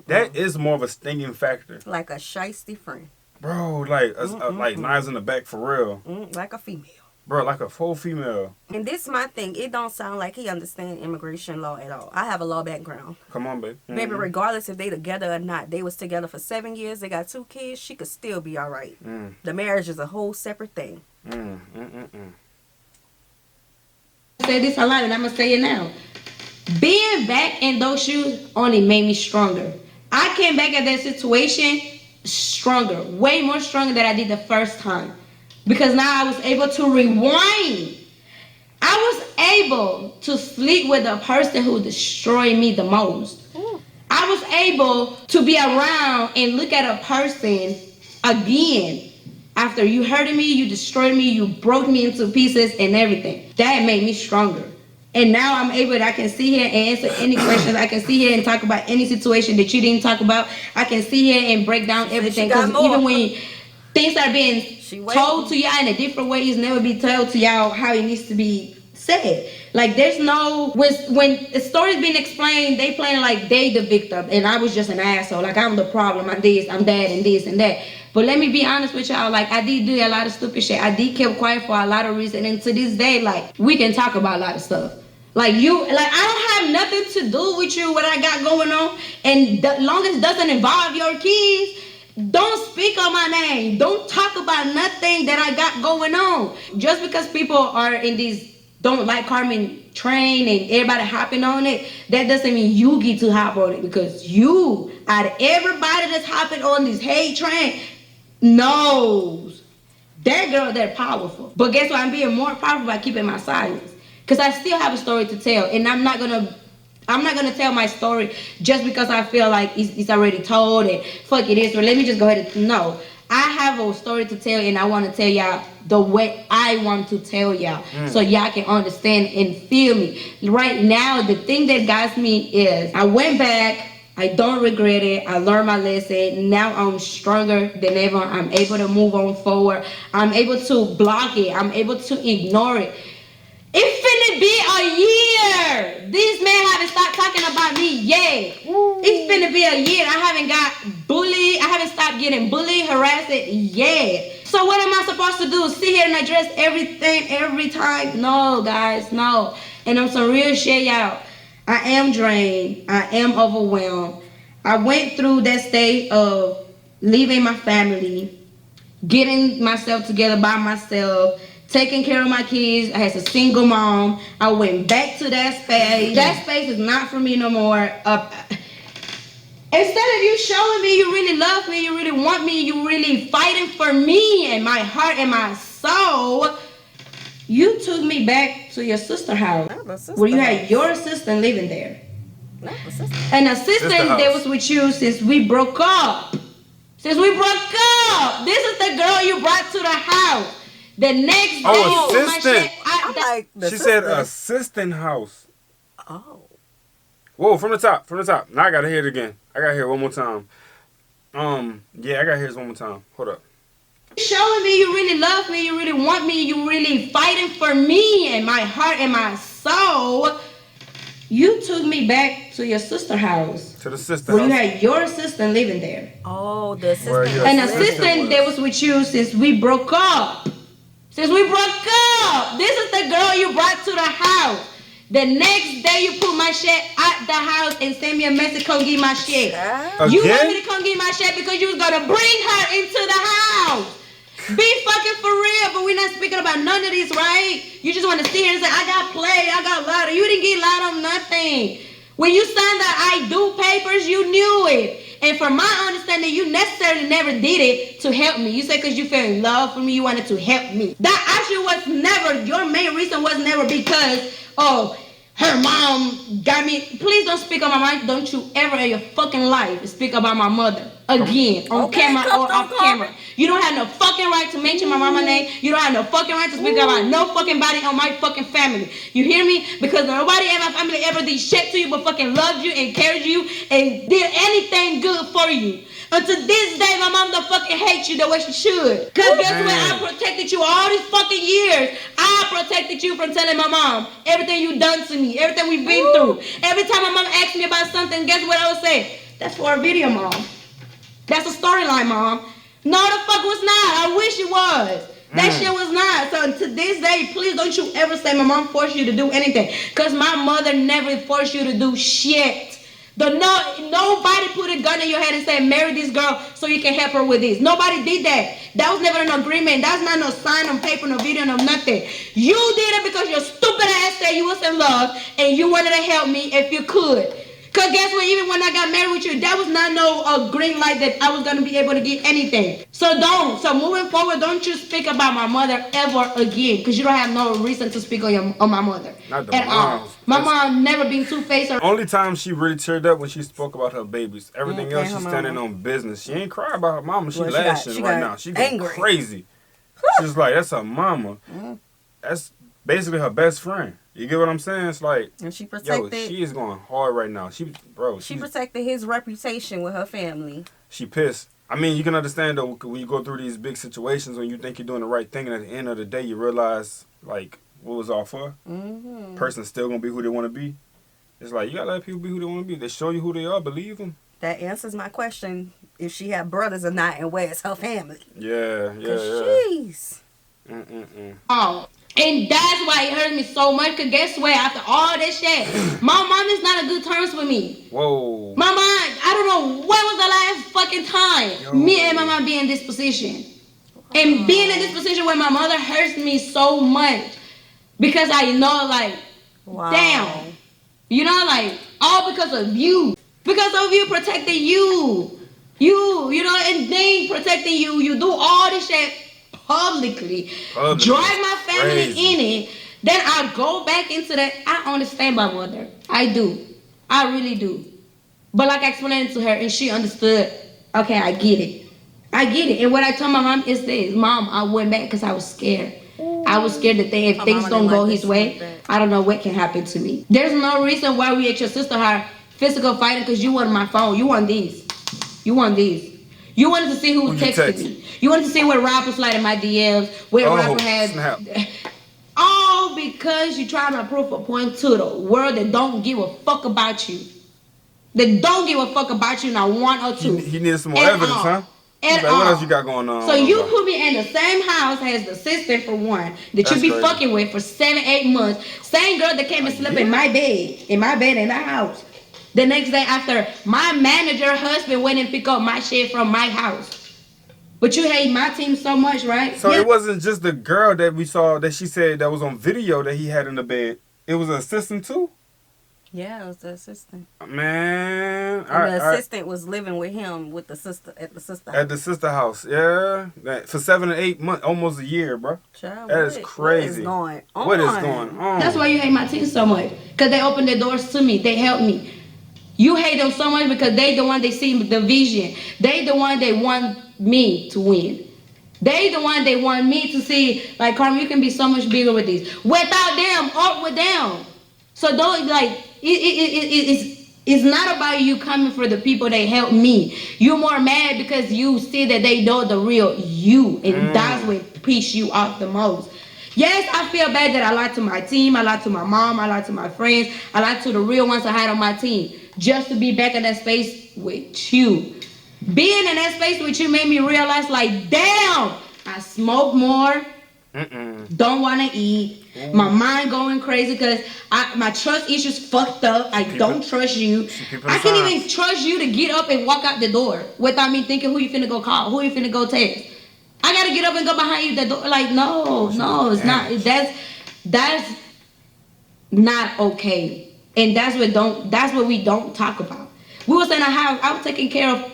That is more of a stinging factor. Like a shiesty friend. Bro, like knives in the back for real. Like a female. Bro, like a full female. And this my thing. It don't sound like he understands immigration law at all. I have a law background. Come on, babe. Baby, regardless if they together or not, they was together for 7 years. They got 2 kids. She could still be all right. The marriage is a whole separate thing. I say this a lot, and I'm gonna say it now. Being back in those shoes only made me stronger. I came back at that situation stronger, way more stronger than I did the first time. Because now I was able to rewind. I was able to sleep with the person who destroyed me the most. I was able to be around and look at a person again. After you hurted me, you destroyed me, you broke me into pieces and everything. That made me stronger. And now I'm able, I can sit here and answer any questions. I can sit here and talk about any situation that you didn't talk about. I can sit here and break down everything. Because even when things are being told to y'all in a different way, it's never be told to y'all how it needs to be said. Like there's no, when the story's being explained, they playing like they the victim and I was just an asshole. Like I'm the problem, I'm this, I'm that, and this and that. But let me be honest with y'all, like I did do a lot of stupid shit. I did keep quiet for a lot of reasons, and to this day, like we can talk about a lot of stuff. Like I don't have nothing to do with you, what I got going on, and as long as it doesn't involve your kids, don't speak on my name. Don't talk about nothing that I got going on. Just because people are in these don't like Carmen train and everybody hopping on it, that doesn't mean you get to hop on it, because you, out of everybody that's hopping on this hate train, knows that girl, they're powerful. But guess what? I'm being more powerful by keeping my silence, because I still have a story to tell, and I'm not gonna tell my story just because I feel like it's already told and fuck it is, or let me just go ahead and no. I have a story to tell, and I want to tell y'all the way I want to tell y'all, so y'all can understand and feel me. Right now, the thing that got me is I went back. I don't regret it. I learned my lesson. Now I'm stronger than ever. I'm able to move on forward. I'm able to block it. I'm able to ignore it. It finna be a year. These men haven't stopped talking about me yet. It's finna be a year. I haven't got bullied. I haven't stopped getting bullied, harassed yet. So what am I supposed to do? Sit here and address everything every time? No, guys, no. And on some real shit, y'all, I am drained. I am overwhelmed. I went through that state of leaving my family, getting myself together by myself, taking care of my kids. I was a single mom. I went back to that space. That space is not for me no more. Instead of you showing me you really love me, you really want me, you really fighting for me and my heart and my soul, you took me back to your sister's house, where you had your assistant living there. An assistant that was with you since we broke up. This is the girl you brought to the house. The next day, she said assistant house. Oh. Whoa, from the top. Now I gotta hear it again. I gotta hear it one more time. Yeah, I gotta hear this one more time. Hold up. Showing me you really love me, you really want me, you really fighting for me and my heart and my soul. You took me back to your sister's house. To the sister house. Where you had your assistant living there. Oh, the assistant. An assistant that was with you since we broke up. This is the girl you brought to the house. The next day you put my shit at the house and send me a message, come get my shit. You want me to come get my shit because you was going to bring her into the house. Be fucking for real, but we're not speaking about none of this, right? You just want to sit here and say, I got played, I got lied. You didn't get lied on nothing. When you signed the I do papers, you knew it. And from my understanding, you necessarily never did it to help me. You said because you fell in love for me, you wanted to help me. That actually was never, your main reason was never because, oh, her mom got me. Please don't speak on my mind. Don't you ever in your fucking life speak about my mother again on camera or off camera. You don't have no fucking right to mention my mama's name. You don't have no fucking right to speak about no fucking body on my fucking family. You hear me? Because nobody in my family ever did shit to you but fucking loved you and cared you and did anything good for you. Until this day, my mom don't fucking hate you the way she should. Because guess what? I protected you all these fucking years. I protected you from telling my mom everything you done to me, everything we've been through. Every time my mom asked me about something, guess what I would say? That's for a video, Mom. That's a storyline, Mom. No, the fuck was not. I wish it was. That shit was not. So to this day, please don't you ever say my mom forced you to do anything. Because my mother never forced you to do shit. Nobody put a gun in your head and said, marry this girl so you can help her with this. Nobody did that. That was never an agreement. That's not no sign on paper, no video, no nothing. You did it because your stupid ass said you was in love and you wanted to help me if you could. Because guess what? Even when I got married with you, that was not no green light that I was going to be able to get anything. So moving forward, don't you speak about my mother ever again. Because you don't have no reason to speak on my mother. Not the at all. My mom never been two-faced. Only time she really teared up when she spoke about her babies. Everything else, she's standing on business. She ain't crying about her mama. She lashing right now. She going crazy. She's like, that's her mama. That's basically her best friend. You get what I'm saying? It's like, and she protected. She is going hard right now. She protected his reputation with her family. She pissed. I mean, you can understand though when you go through these big situations when you think you're doing the right thing, and at the end of the day you realize like what was all for. Person's still gonna be who they want to be. It's like you gotta let people be who they want to be. They show you who they are. Believe them. That answers my question: if she had brothers or not, and where's her family? Yeah. Jeez. Oh. And that's why it hurt me so much. Because guess what? After all this shit, my mom is not on good terms with me. Whoa. My mom, I don't know when was the last fucking time me and my mom be in this position. And being in this position where my mother hurts me so much. Because I know, like, damn. You know, like, all because of you. Because of you protecting you. You know, and they protecting you. You do all this shit publicly. Drive my family in it. Then I go back into that. I understand my mother. I do. I really do. But like I explained to her and she understood, okay, I get it. And what I told my mom is this: Mom, I went back because I was scared. I was scared that if things don't go his way, I don't know what can happen to me. There's no reason why we at your sister are physical fighting because you wanted my phone. You want these. You wanted to see who texted me. You wanted to see what Rob was like in my DMs, where Rob had. All because you trying to prove a point to the world that don't give a fuck about you. That don't give a fuck about you, not one or two. He needed some more evidence, huh? Like, what else you got going on? So you put me in the same house as the sister for one that you be fucking with for 7-8 months. Same girl that came and slept in my bed in the house. The next day after my manager husband went and picked up my shit from my house. But you hate my team so much, right? So it wasn't just the girl that we saw that she said that was on video that he had in the bed. It was an assistant too? Yeah, it was the assistant. Man. And the assistant was living with him with the sister at the sister house. At the sister house, yeah. For 7 to 8 months, almost a year, bro. Child, that is crazy. What is going on? That's why you hate my team so much. Because they opened their doors to me. They helped me. You hate them so much because they the one they see the vision. They the one they want me to win. They the one they want me to see, like, Carmen, you can be so much bigger with these. Without them or with them. So don't, like, it's not about you coming for the people that help me. You're more mad because you see that they know the real you. And that's what pisses you off the most. Yes, I feel bad that I lied to my team, I lied to my mom, I lied to my friends, I lied to the real ones I had on my team. Just to be back in that space with you. Being in that space with you made me realize, like, damn, I smoke more, don't want to eat, my mind going crazy because my trust issues fucked up, I don't trust you. I can't even trust you to get up and walk out the door without me thinking who you finna go call, who you finna go text. I gotta get up and go behind you the door. Like, no, it's not. That's not okay. And that's what we don't talk about. We was in a house, I was taking care of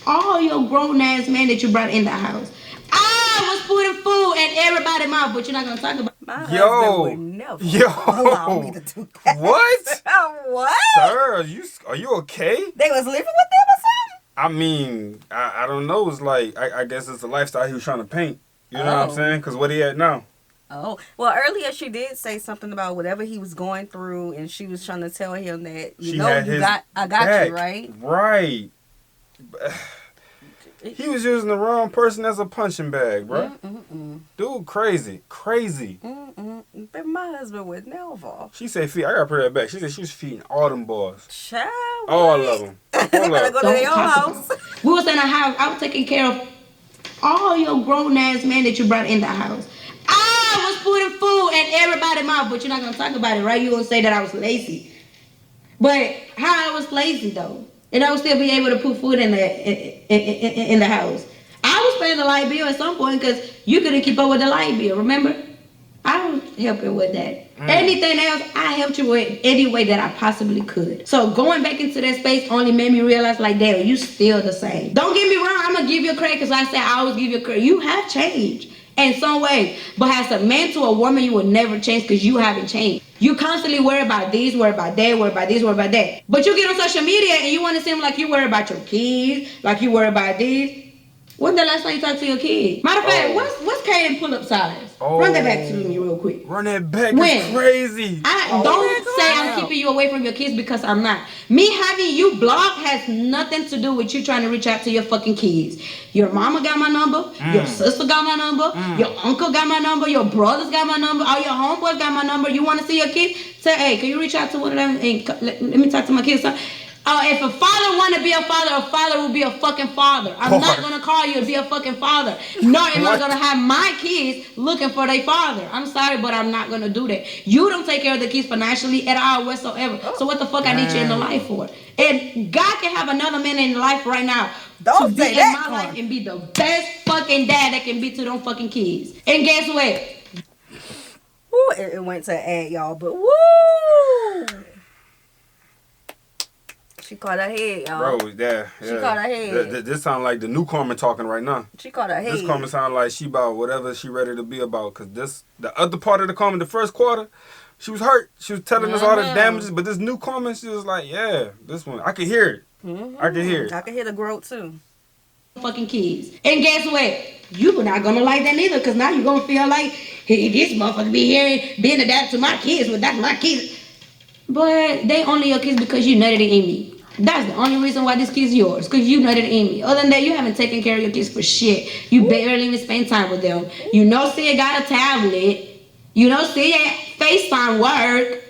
all your grown ass men that you brought in the house. I was putting food in everybody's mouth, but you're not gonna talk about my husband would never allow me to do that. What? What? Sir, are you okay? They was living with them or something? I mean, I don't know. It's like, I guess it's the lifestyle he was trying to paint. You know what I'm saying? Because what he at now? Oh, well, earlier she did say something about whatever he was going through, and she was trying to tell him that, I got you, right? Right. He was using the wrong person as a punching bag, bro. Dude, crazy. But my husband would never. She said, I gotta put that back. She said she was feeding all them boys. Child, all of them. They better go to your house. We was in a house. I was taking care of all your grown-ass men that you brought in the house. I was putting food in everybody's mouth, but you're not going to talk about it, right? You're going to say that I was lazy. But how I was lazy, though? And I would still be able to put food in the house. I was paying the light bill at some point because you couldn't keep up with the light bill, remember? I was helping with that. Anything else, I helped you with any way that I possibly could. So going back into that space only made me realize, like, damn, you still the same. Don't get me wrong, I'm going to give you credit because I said I always give you credit. You have changed in some way. But as a man to a woman, you will never change because you haven't changed. You constantly worry about this, worry about that, worry about this, worry about that. But you get on social media and you want to seem like you worry about your kids, like you worry about this. When's the last time you talked to your kid? Matter of fact, what's Kaden pull-up size? Run that back to me real quick. Run that back. It's crazy. Don't say I'm keeping you away from your kids because I'm not. Me having you blocked has nothing to do with you trying to reach out to your fucking kids. Your mama got my number. Your sister got my number. Your uncle got my number. Your brothers got my number. All your homeboys got my number. You want to see your kids? Say, hey, can you reach out to one of them and let me talk to my kids? If a father want to be a father will be a fucking father. I'm not going to call you to be a fucking father. Nor am I going to have my kids looking for their father. I'm sorry, but I'm not going to do that. You don't take care of the kids financially at all whatsoever. So what the fuck I need you in the life for? And God can have another man in life right now don't to be in my life and be the best fucking dad that can be to them fucking kids. And guess what? Woo, it went to ad, y'all, but woo! She caught her head, y'all. Bro, yeah. She caught her head. This sound like the new Carmen talking right now. She caught her head. This Carmen sound like she about whatever she ready to be about. Because the other part of the Carmen, the first quarter, she was hurt. She was telling us all the damages. But this new Carmen, she was like, yeah, this one, I can hear it. I can hear it. I can hear the growth too. Fucking kids. And guess what? You're not gonna like that neither, because now you're gonna feel like, hey, this motherfucker be here being a dad to my kids, but that's my kids. But they only your kids because you nutted in me. That's the only reason why this kid's yours, because you nutted in me. Other than that, you haven't taken care of your kids for shit. You barely even spend time with them. You know, Sia got a tablet. You know, Sia FaceTime work.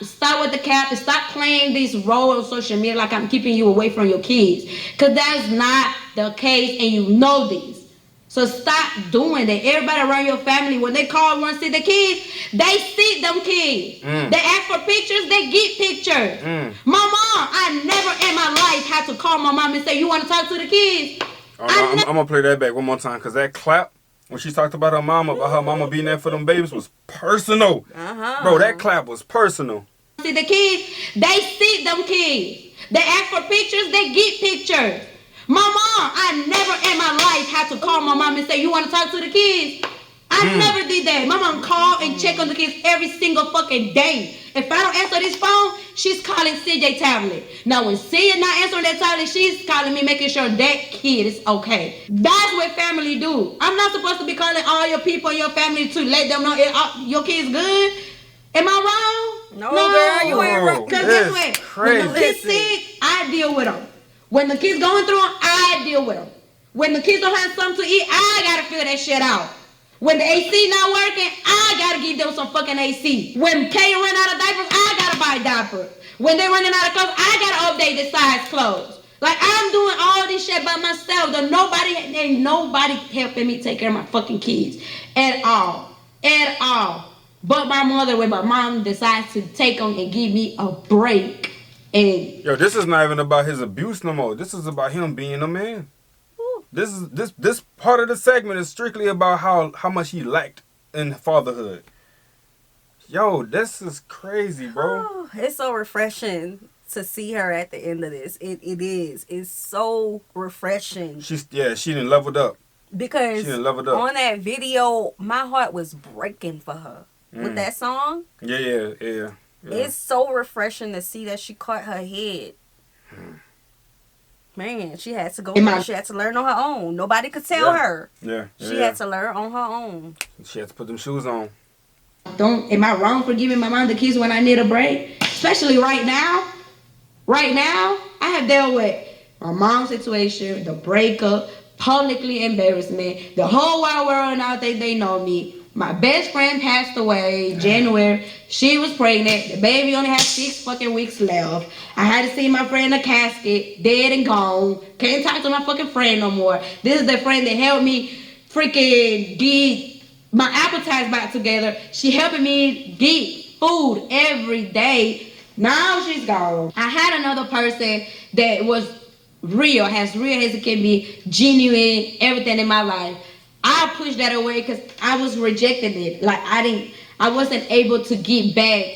Stop with the cap and stop playing this role on social media like I'm keeping you away from your kids, because that's not the case, and you know this. So stop doing that. Everybody around your family, when they call and want to see the kids, they see them kids. They ask for pictures, they get pictures. My mom, I never in my life had to call my mom and say, you want to talk to the kids? I'm going to play that back one more time, because that clap, when she talked about her mama being there for them babies, was personal. Bro, that clap was personal. See the kids, they see them kids. They ask for pictures, they get pictures. My mom, I never in my life had to call my mom and say, you want to talk to the kids? I never did that. My mom called and checked on the kids every single fucking day. If I don't answer this phone, she's calling CJ tablet. Now when Sia not answering that tablet, she's calling me, making sure that kid is okay. That's what family do. I'm not supposed to be calling all your people in your family to let them know your kid's good. Am I wrong? No, girl, you ain't wrong. Because guess what? When the kids sick, I deal with them. When the kids going through them, I deal with them. When the kids don't have something to eat, I gotta figure that shit out. When the AC not working, I gotta give them some fucking AC. When Kay run out of diapers, I gotta buy a diaper. When they running out of clothes, I gotta update the size clothes. Like, I'm doing all this shit by myself. Ain't nobody helping me take care of my fucking kids. At all. At all. But my mother, when my mom decides to take them and give me a break. And this is not even about his abuse no more. This is about him being a man. This part of the segment is strictly about how much he lacked in fatherhood. Yo, this is crazy, bro. Oh, it's so refreshing to see her at the end of this. It is. It's so refreshing. She done leveled up. Because she done leveled up. On that video, my heart was breaking for her with that song. Yeah. It's so refreshing to see that she caught her head. Man, she had to go. She had to learn on her own. Nobody could tell her. She had to learn on her own. She had to put them shoes on. Am I wrong for giving my mom the keys when I need a break? Especially right now. Right now, I have dealt with my mom's situation, the breakup, publicly embarrassment, the whole wide world now think they know me. My best friend passed away January. She was pregnant. The baby only had 6 fucking weeks left. I had to see my friend in a casket, dead and gone. Can't talk to my fucking friend no more. This is the friend that helped me freaking get my appetites back together. She helping me get food every day. Now she's gone. I had another person that was real as it can be, genuine, everything in my life. I pushed that away because I was rejecting it. Like I wasn't able to get back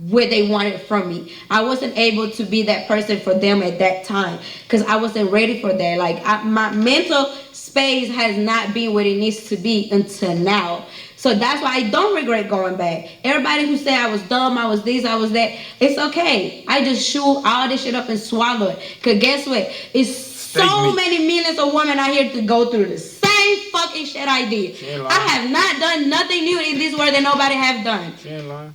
what they wanted from me. I wasn't able to be that person for them at that time because I wasn't ready for that. Like my mental space has not been what it needs to be until now. So that's why I don't regret going back. Everybody who said I was dumb, I was this, I was that, it's okay. I just chew all this shit up and swallow it. Because guess what? It's so many millions of women out here to go through the same fucking shit I did. I have not done nothing new in this world that nobody have done.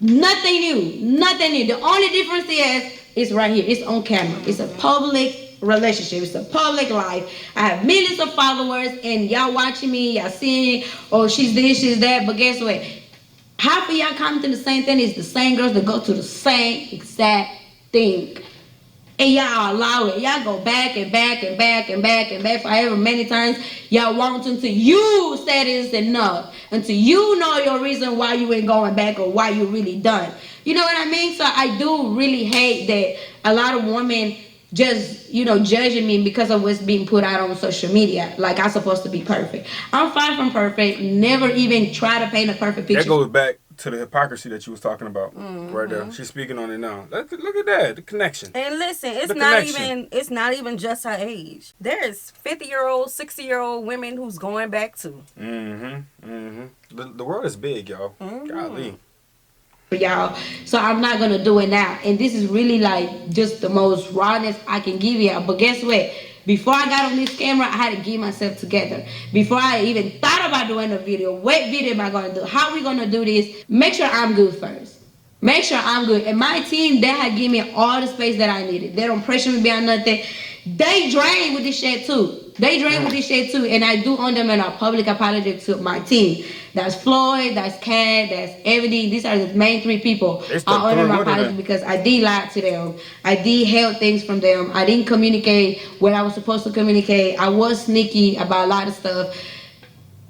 Nothing new. The only difference is it's right here. It's on camera. It's a public relationship. It's a public life. I have millions of followers and y'all watching me, y'all seeing, oh, she's this, she's that. But guess what? Half of y'all commenting the same thing is the same girls that go through the same exact thing. And y'all allow it. Y'all go back and back and back and back and back for however many times y'all want until you said it's enough. Until you know your reason why you ain't going back or why you really done. You know what I mean? So I do really hate that a lot of women just, judging me because of what's being put out on social media. Like I'm supposed to be perfect. I'm far from perfect. Never even try to paint a perfect picture. That goes back to the hypocrisy that you was talking about right there. She's speaking on it now. Look at that, the connection. And listen, it's not even just her age. There's 50-year-old, 60-year-old women who's going back to. The world is big, y'all. Golly. Y'all, so I'm not gonna do it now, and this is really like just the most rawness I can give y'all. But guess what? Before I got on this camera, I had to get myself together. Before I even thought about doing a video, what video am I gonna do? How are we gonna do this? Make sure I'm good first. Make sure I'm good. And my team, they had given me all the space that I needed. They don't pressure me beyond nothing. They drain with this shit too. And I do owe them a public apology to my team. That's Floyd, that's Kat, that's everything. These are the main 3 people. I owe them my apology because I did lie to them. I did held things from them. I didn't communicate what I was supposed to communicate. I was sneaky about a lot of stuff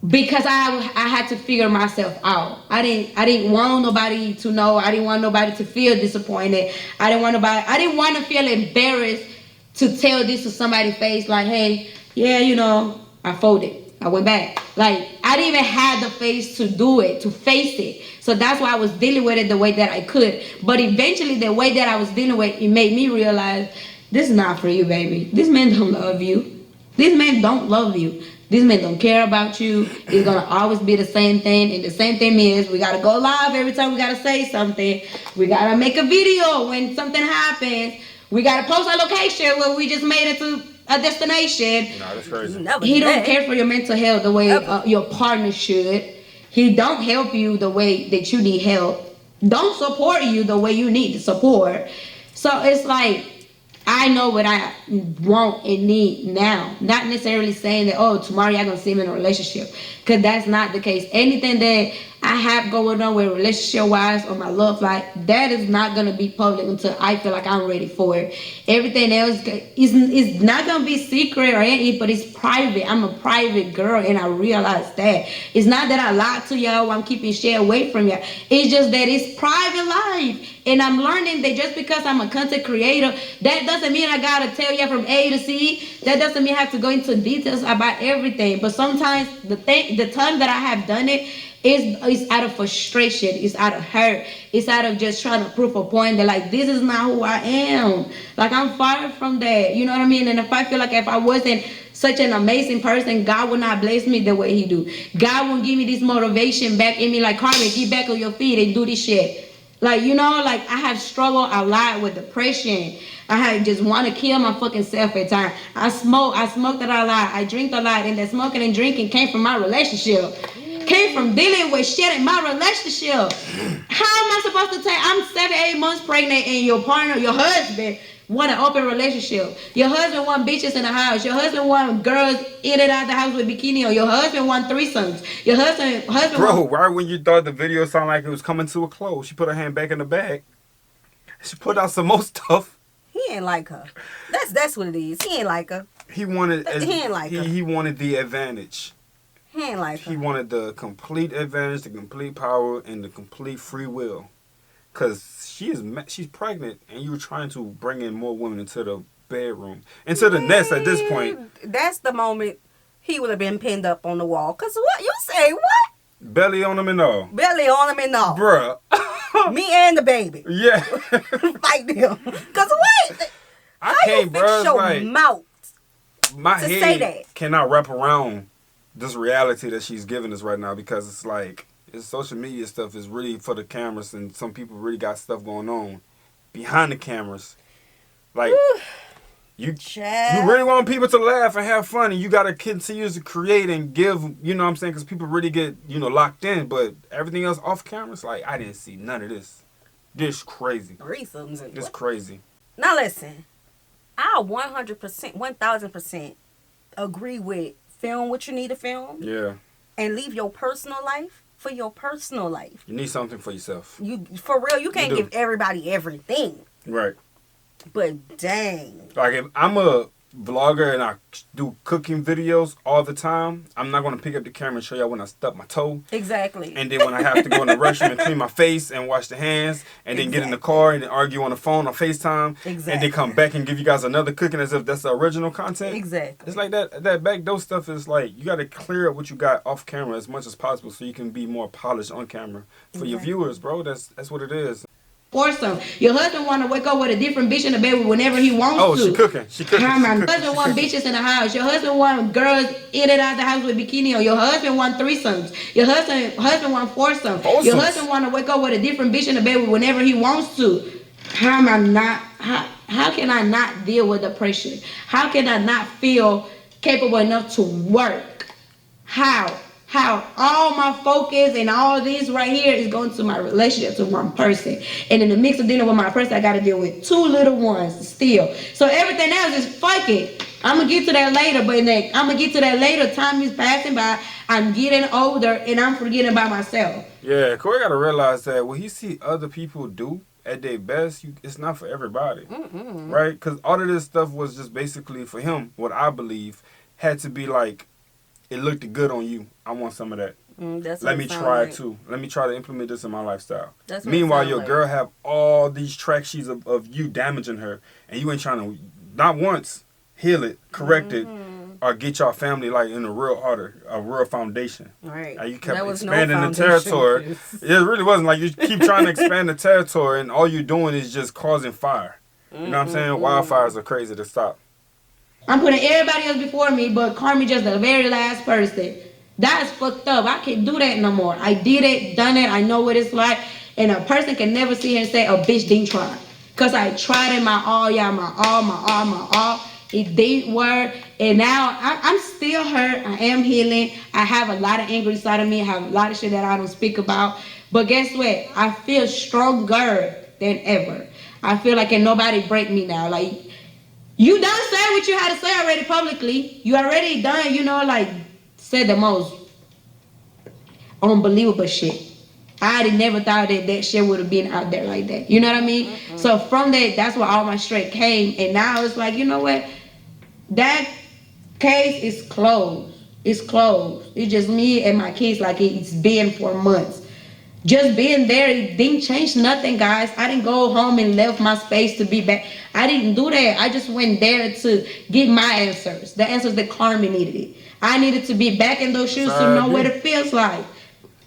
because I had to figure myself out. I didn't want nobody to know. I didn't want nobody to feel disappointed. I didn't want to feel embarrassed to tell this to somebody's face, like, hey, yeah, I folded. I went back. Like, I didn't even have the face to do it, to face it. So that's why I was dealing with it the way that I could. But eventually, the way that I was dealing with it, made me realize, this is not for you, baby. This man don't love you. This man don't love you. This man don't care about you. It's going to always be the same thing. And the same thing is, we got to go live every time we got to say something. We got to make a video when something happens. We got to post a location where we just made it to a destination. Nah, that's crazy. He don't care for your mental health the way your partner should. He don't help you the way that you need help. Don't support you the way you need to support. So it's like, I know what I want and need now. Not necessarily saying that, oh, tomorrow y'all gonna see me in a relationship. Because that's not the case. Anything that I have going on with relationship-wise or my love life, that is not going to be public until I feel like I'm ready for it. Everything else is not going to be secret or anything, but it's private. I'm a private girl, and I realize that. It's not that I lie to y'all or I'm keeping shit away from y'all. It's just that it's private life. And I'm learning that just because I'm a content creator, that doesn't mean I got to tell you from A to C. That doesn't mean I have to go into details about everything. But sometimes the time that I have done it, it's out of frustration, it's out of hurt, it's out of just trying to prove a point that like this is not who I am. Like I'm far from that, you know what I mean? And if I feel like if I wasn't such an amazing person, God would not bless me the way he do. God won't give me this motivation back in me like, Carmen, get back on your feet and do this shit. Like, like I have struggled a lot with depression. I had just want to kill my fucking self at times. I smoked a lot, I drink a lot, and that smoking and drinking came from my relationship. Came from dealing with shit in my relationship. How am I supposed to take? I'm 7-8 months pregnant and your partner, your husband, want an open relationship. Your husband want bitches in the house. Your husband want girls in and out the house with bikini on. Your husband want threesomes. Your husband Bro, right when you thought the video sounded like it was coming to a close, she put her hand back in the bag. She put out some more stuff. He ain't like her. That's what it is. He ain't like her. He wanted he ain't like her. He wanted the advantage. He ain't like her. He wanted the complete advantage, the complete power, and the complete free will. Cause she's pregnant, and you were trying to bring in more women into the bedroom, into the nest. At this point, that's the moment he would have been pinned up on the wall. Cause what you say? What? Belly on him and all. Belly on him and all. Bruh. Me and the baby. Yeah. Fight them. Cause what? I can't, bro. Your like, mouth. My to head say that. cannot wrap around this reality that she's giving us right now, because it's like, it's social media stuff is really for the cameras, and some people really got stuff going on behind the cameras. Like, you really want people to laugh and have fun, and you got to continue to create and give, you know what I'm saying, because people really get, locked in, but everything else off cameras, like, I didn't see none of this. This crazy. This crazy. Now listen, I 100%, 1000% agree with film what you need to film. Yeah. And leave your personal life for your personal life. You need something for yourself. For real, you can't give everybody everything. Right. But dang. Like, if I'm a vlogger and I do cooking videos all the time, I'm not going to pick up the camera and show y'all when I stub my toe. Exactly. And then when I have to go in the restroom and clean my face and wash the hands, and then get in the car and then argue on the phone on FaceTime. Exactly. And then come back and give you guys another cooking as if that's the original content. Exactly. It's like that backdoor stuff is like, you got to clear up what you got off camera as much as possible so you can be more polished on camera for your viewers, bro. That's what it is. Foursome. Your husband want to wake up with a different bitch in the bed whenever he wants to. Oh, she cooking. Your husband want bitches in the house. Your husband want girls in and out the house with bikini on. Your husband want threesomes. Your husband want foursome. Your husband want to wake up with a different bitch in the bed whenever he wants to. How can I not deal with depression? How can I not feel capable enough to work? How all my focus and all this right here is going to my relationship to one person. And in the mix of dealing with my person, I got to deal with two little ones still. So everything else is fuck it. I'm going to get to that later, but I'm going to get to that later. Time is passing by. I'm getting older and I'm forgetting about myself. Yeah, Corey got to realize that when he see other people do at their best, it's not for everybody. Right? Because all of this stuff was just basically for him, what I believe, had to be like, it looked good on you. I want some of that. Let me try it too. Let me try to implement this in my lifestyle. Meanwhile, your girl have all these track sheets of you damaging her, and you ain't trying to, not once, heal it, correct it, or get your family like in a real order, a real foundation. Right. You kept expanding the territory. It really wasn't like you keep trying to expand the territory, and all you're doing is just causing fire. You know what I'm saying? Wildfires are crazy to stop. I'm putting everybody else before me, but Carmen just the very last person. That's fucked up. I can't do that no more. I did it, done it. I know what it's like. And a person can never sit here and say, a bitch didn't try. Because I tried it my all, y'all, my all. It didn't work. And now I'm still hurt. I am healing. I have a lot of anger inside of me. I have a lot of shit that I don't speak about. But guess what? I feel stronger than ever. I feel like can nobody break me now. Like, you done said what you had to say already publicly. You already done, said the most unbelievable shit. I never thought that shit would have been out there like that. You know what I mean? So from that's where all my strength came. And now it's like, you know what? That case is closed. It's closed. It's just me and my kids like it's been for months. Just being there, it didn't change nothing, guys. I didn't go home and left my space to be back. I didn't do that. I just went there to get my answers. The answers that Carmen needed it. I needed to be back in those shoes to know what it feels like.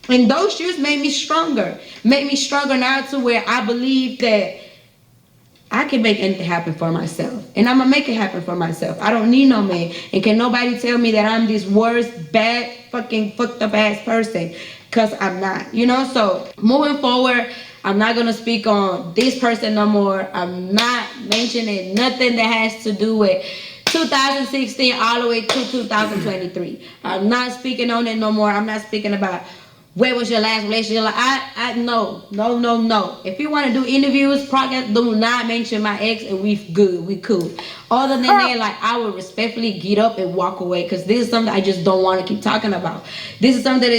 And those shoes made me stronger. Made me stronger now to where I believe that I can make anything happen for myself. And I'm going to make it happen for myself. I don't need no man. And can nobody tell me that I'm this worst, bad, fucking fucked up ass person. Because I'm not. So moving forward, I'm not going to speak on this person no more. I'm not mentioning nothing that has to do with 2016 all the way to 2023. I'm not speaking on it no more. I'm not speaking about where was your last relationship? Like, no. If you want to do interviews, podcast, do not mention my ex, and we cool. Other than that, like, I would respectfully get up and walk away, because this is something I just don't want to keep talking about. This is something that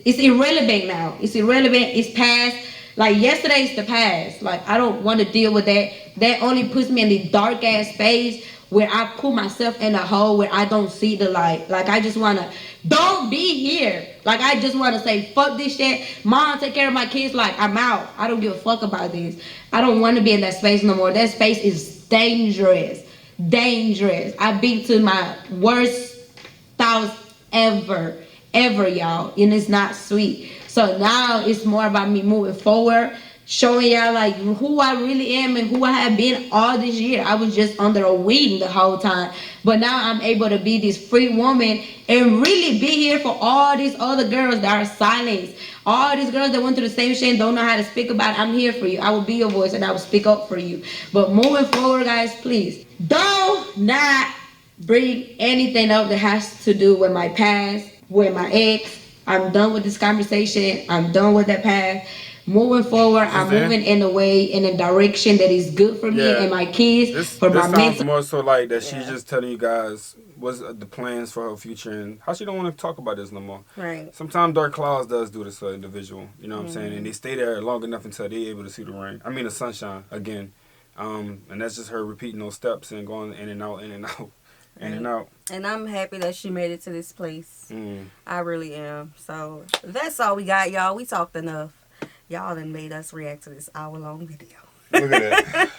it's irrelevant now. It's irrelevant. It's past. Like, yesterday's the past. Like, I don't want to deal with that. That only puts me in the dark ass space where I put myself in a hole where I don't see the light. Like, I just want to, don't be here. Like, I just want to say, fuck this shit. Mom, take care of my kids. Like, I'm out. I don't give a fuck about this. I don't want to be in that space no more. That space is dangerous. Dangerous. I've been to my worst thoughts ever, y'all. And it's not sweet. So now it's more about me moving forward, showing y'all like who I really am and who I have been all this year. I was just under a wing the whole time, but now I'm able to be this free woman and really be here for all these other girls that are silenced, all these girls that went through the same shit and don't know how to speak about it. I'm here for you. I will be your voice and I will speak up for you. But moving forward, guys, please do not bring anything up that has to do with my past, with my ex. I'm done with this conversation. I'm done with that path. Moving forward, I'm moving in a way, in a direction that is good for me and my kids. For my mental. Sounds more so like that she's just telling you guys what's the plans for her future and how she don't want to talk about this no more. Right. Sometimes dark clouds does do this to an individual. You know what I'm saying? And they stay there long enough until they're able to see the rain. I mean the sunshine again. And that's just her repeating those steps and going in and out, in and out. In and out. And I'm happy that she made it to this place. I really am. So that's all we got, y'all. We talked enough. Y'all done made us react to this hour-long video. Look at that.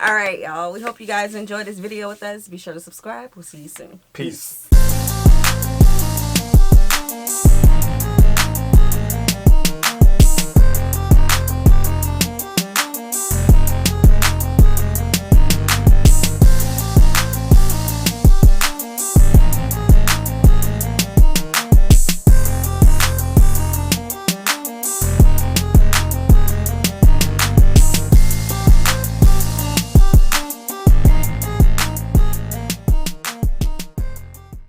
All right, y'all. We hope you guys enjoyed this video with us. Be sure to subscribe. We'll see you soon. Peace.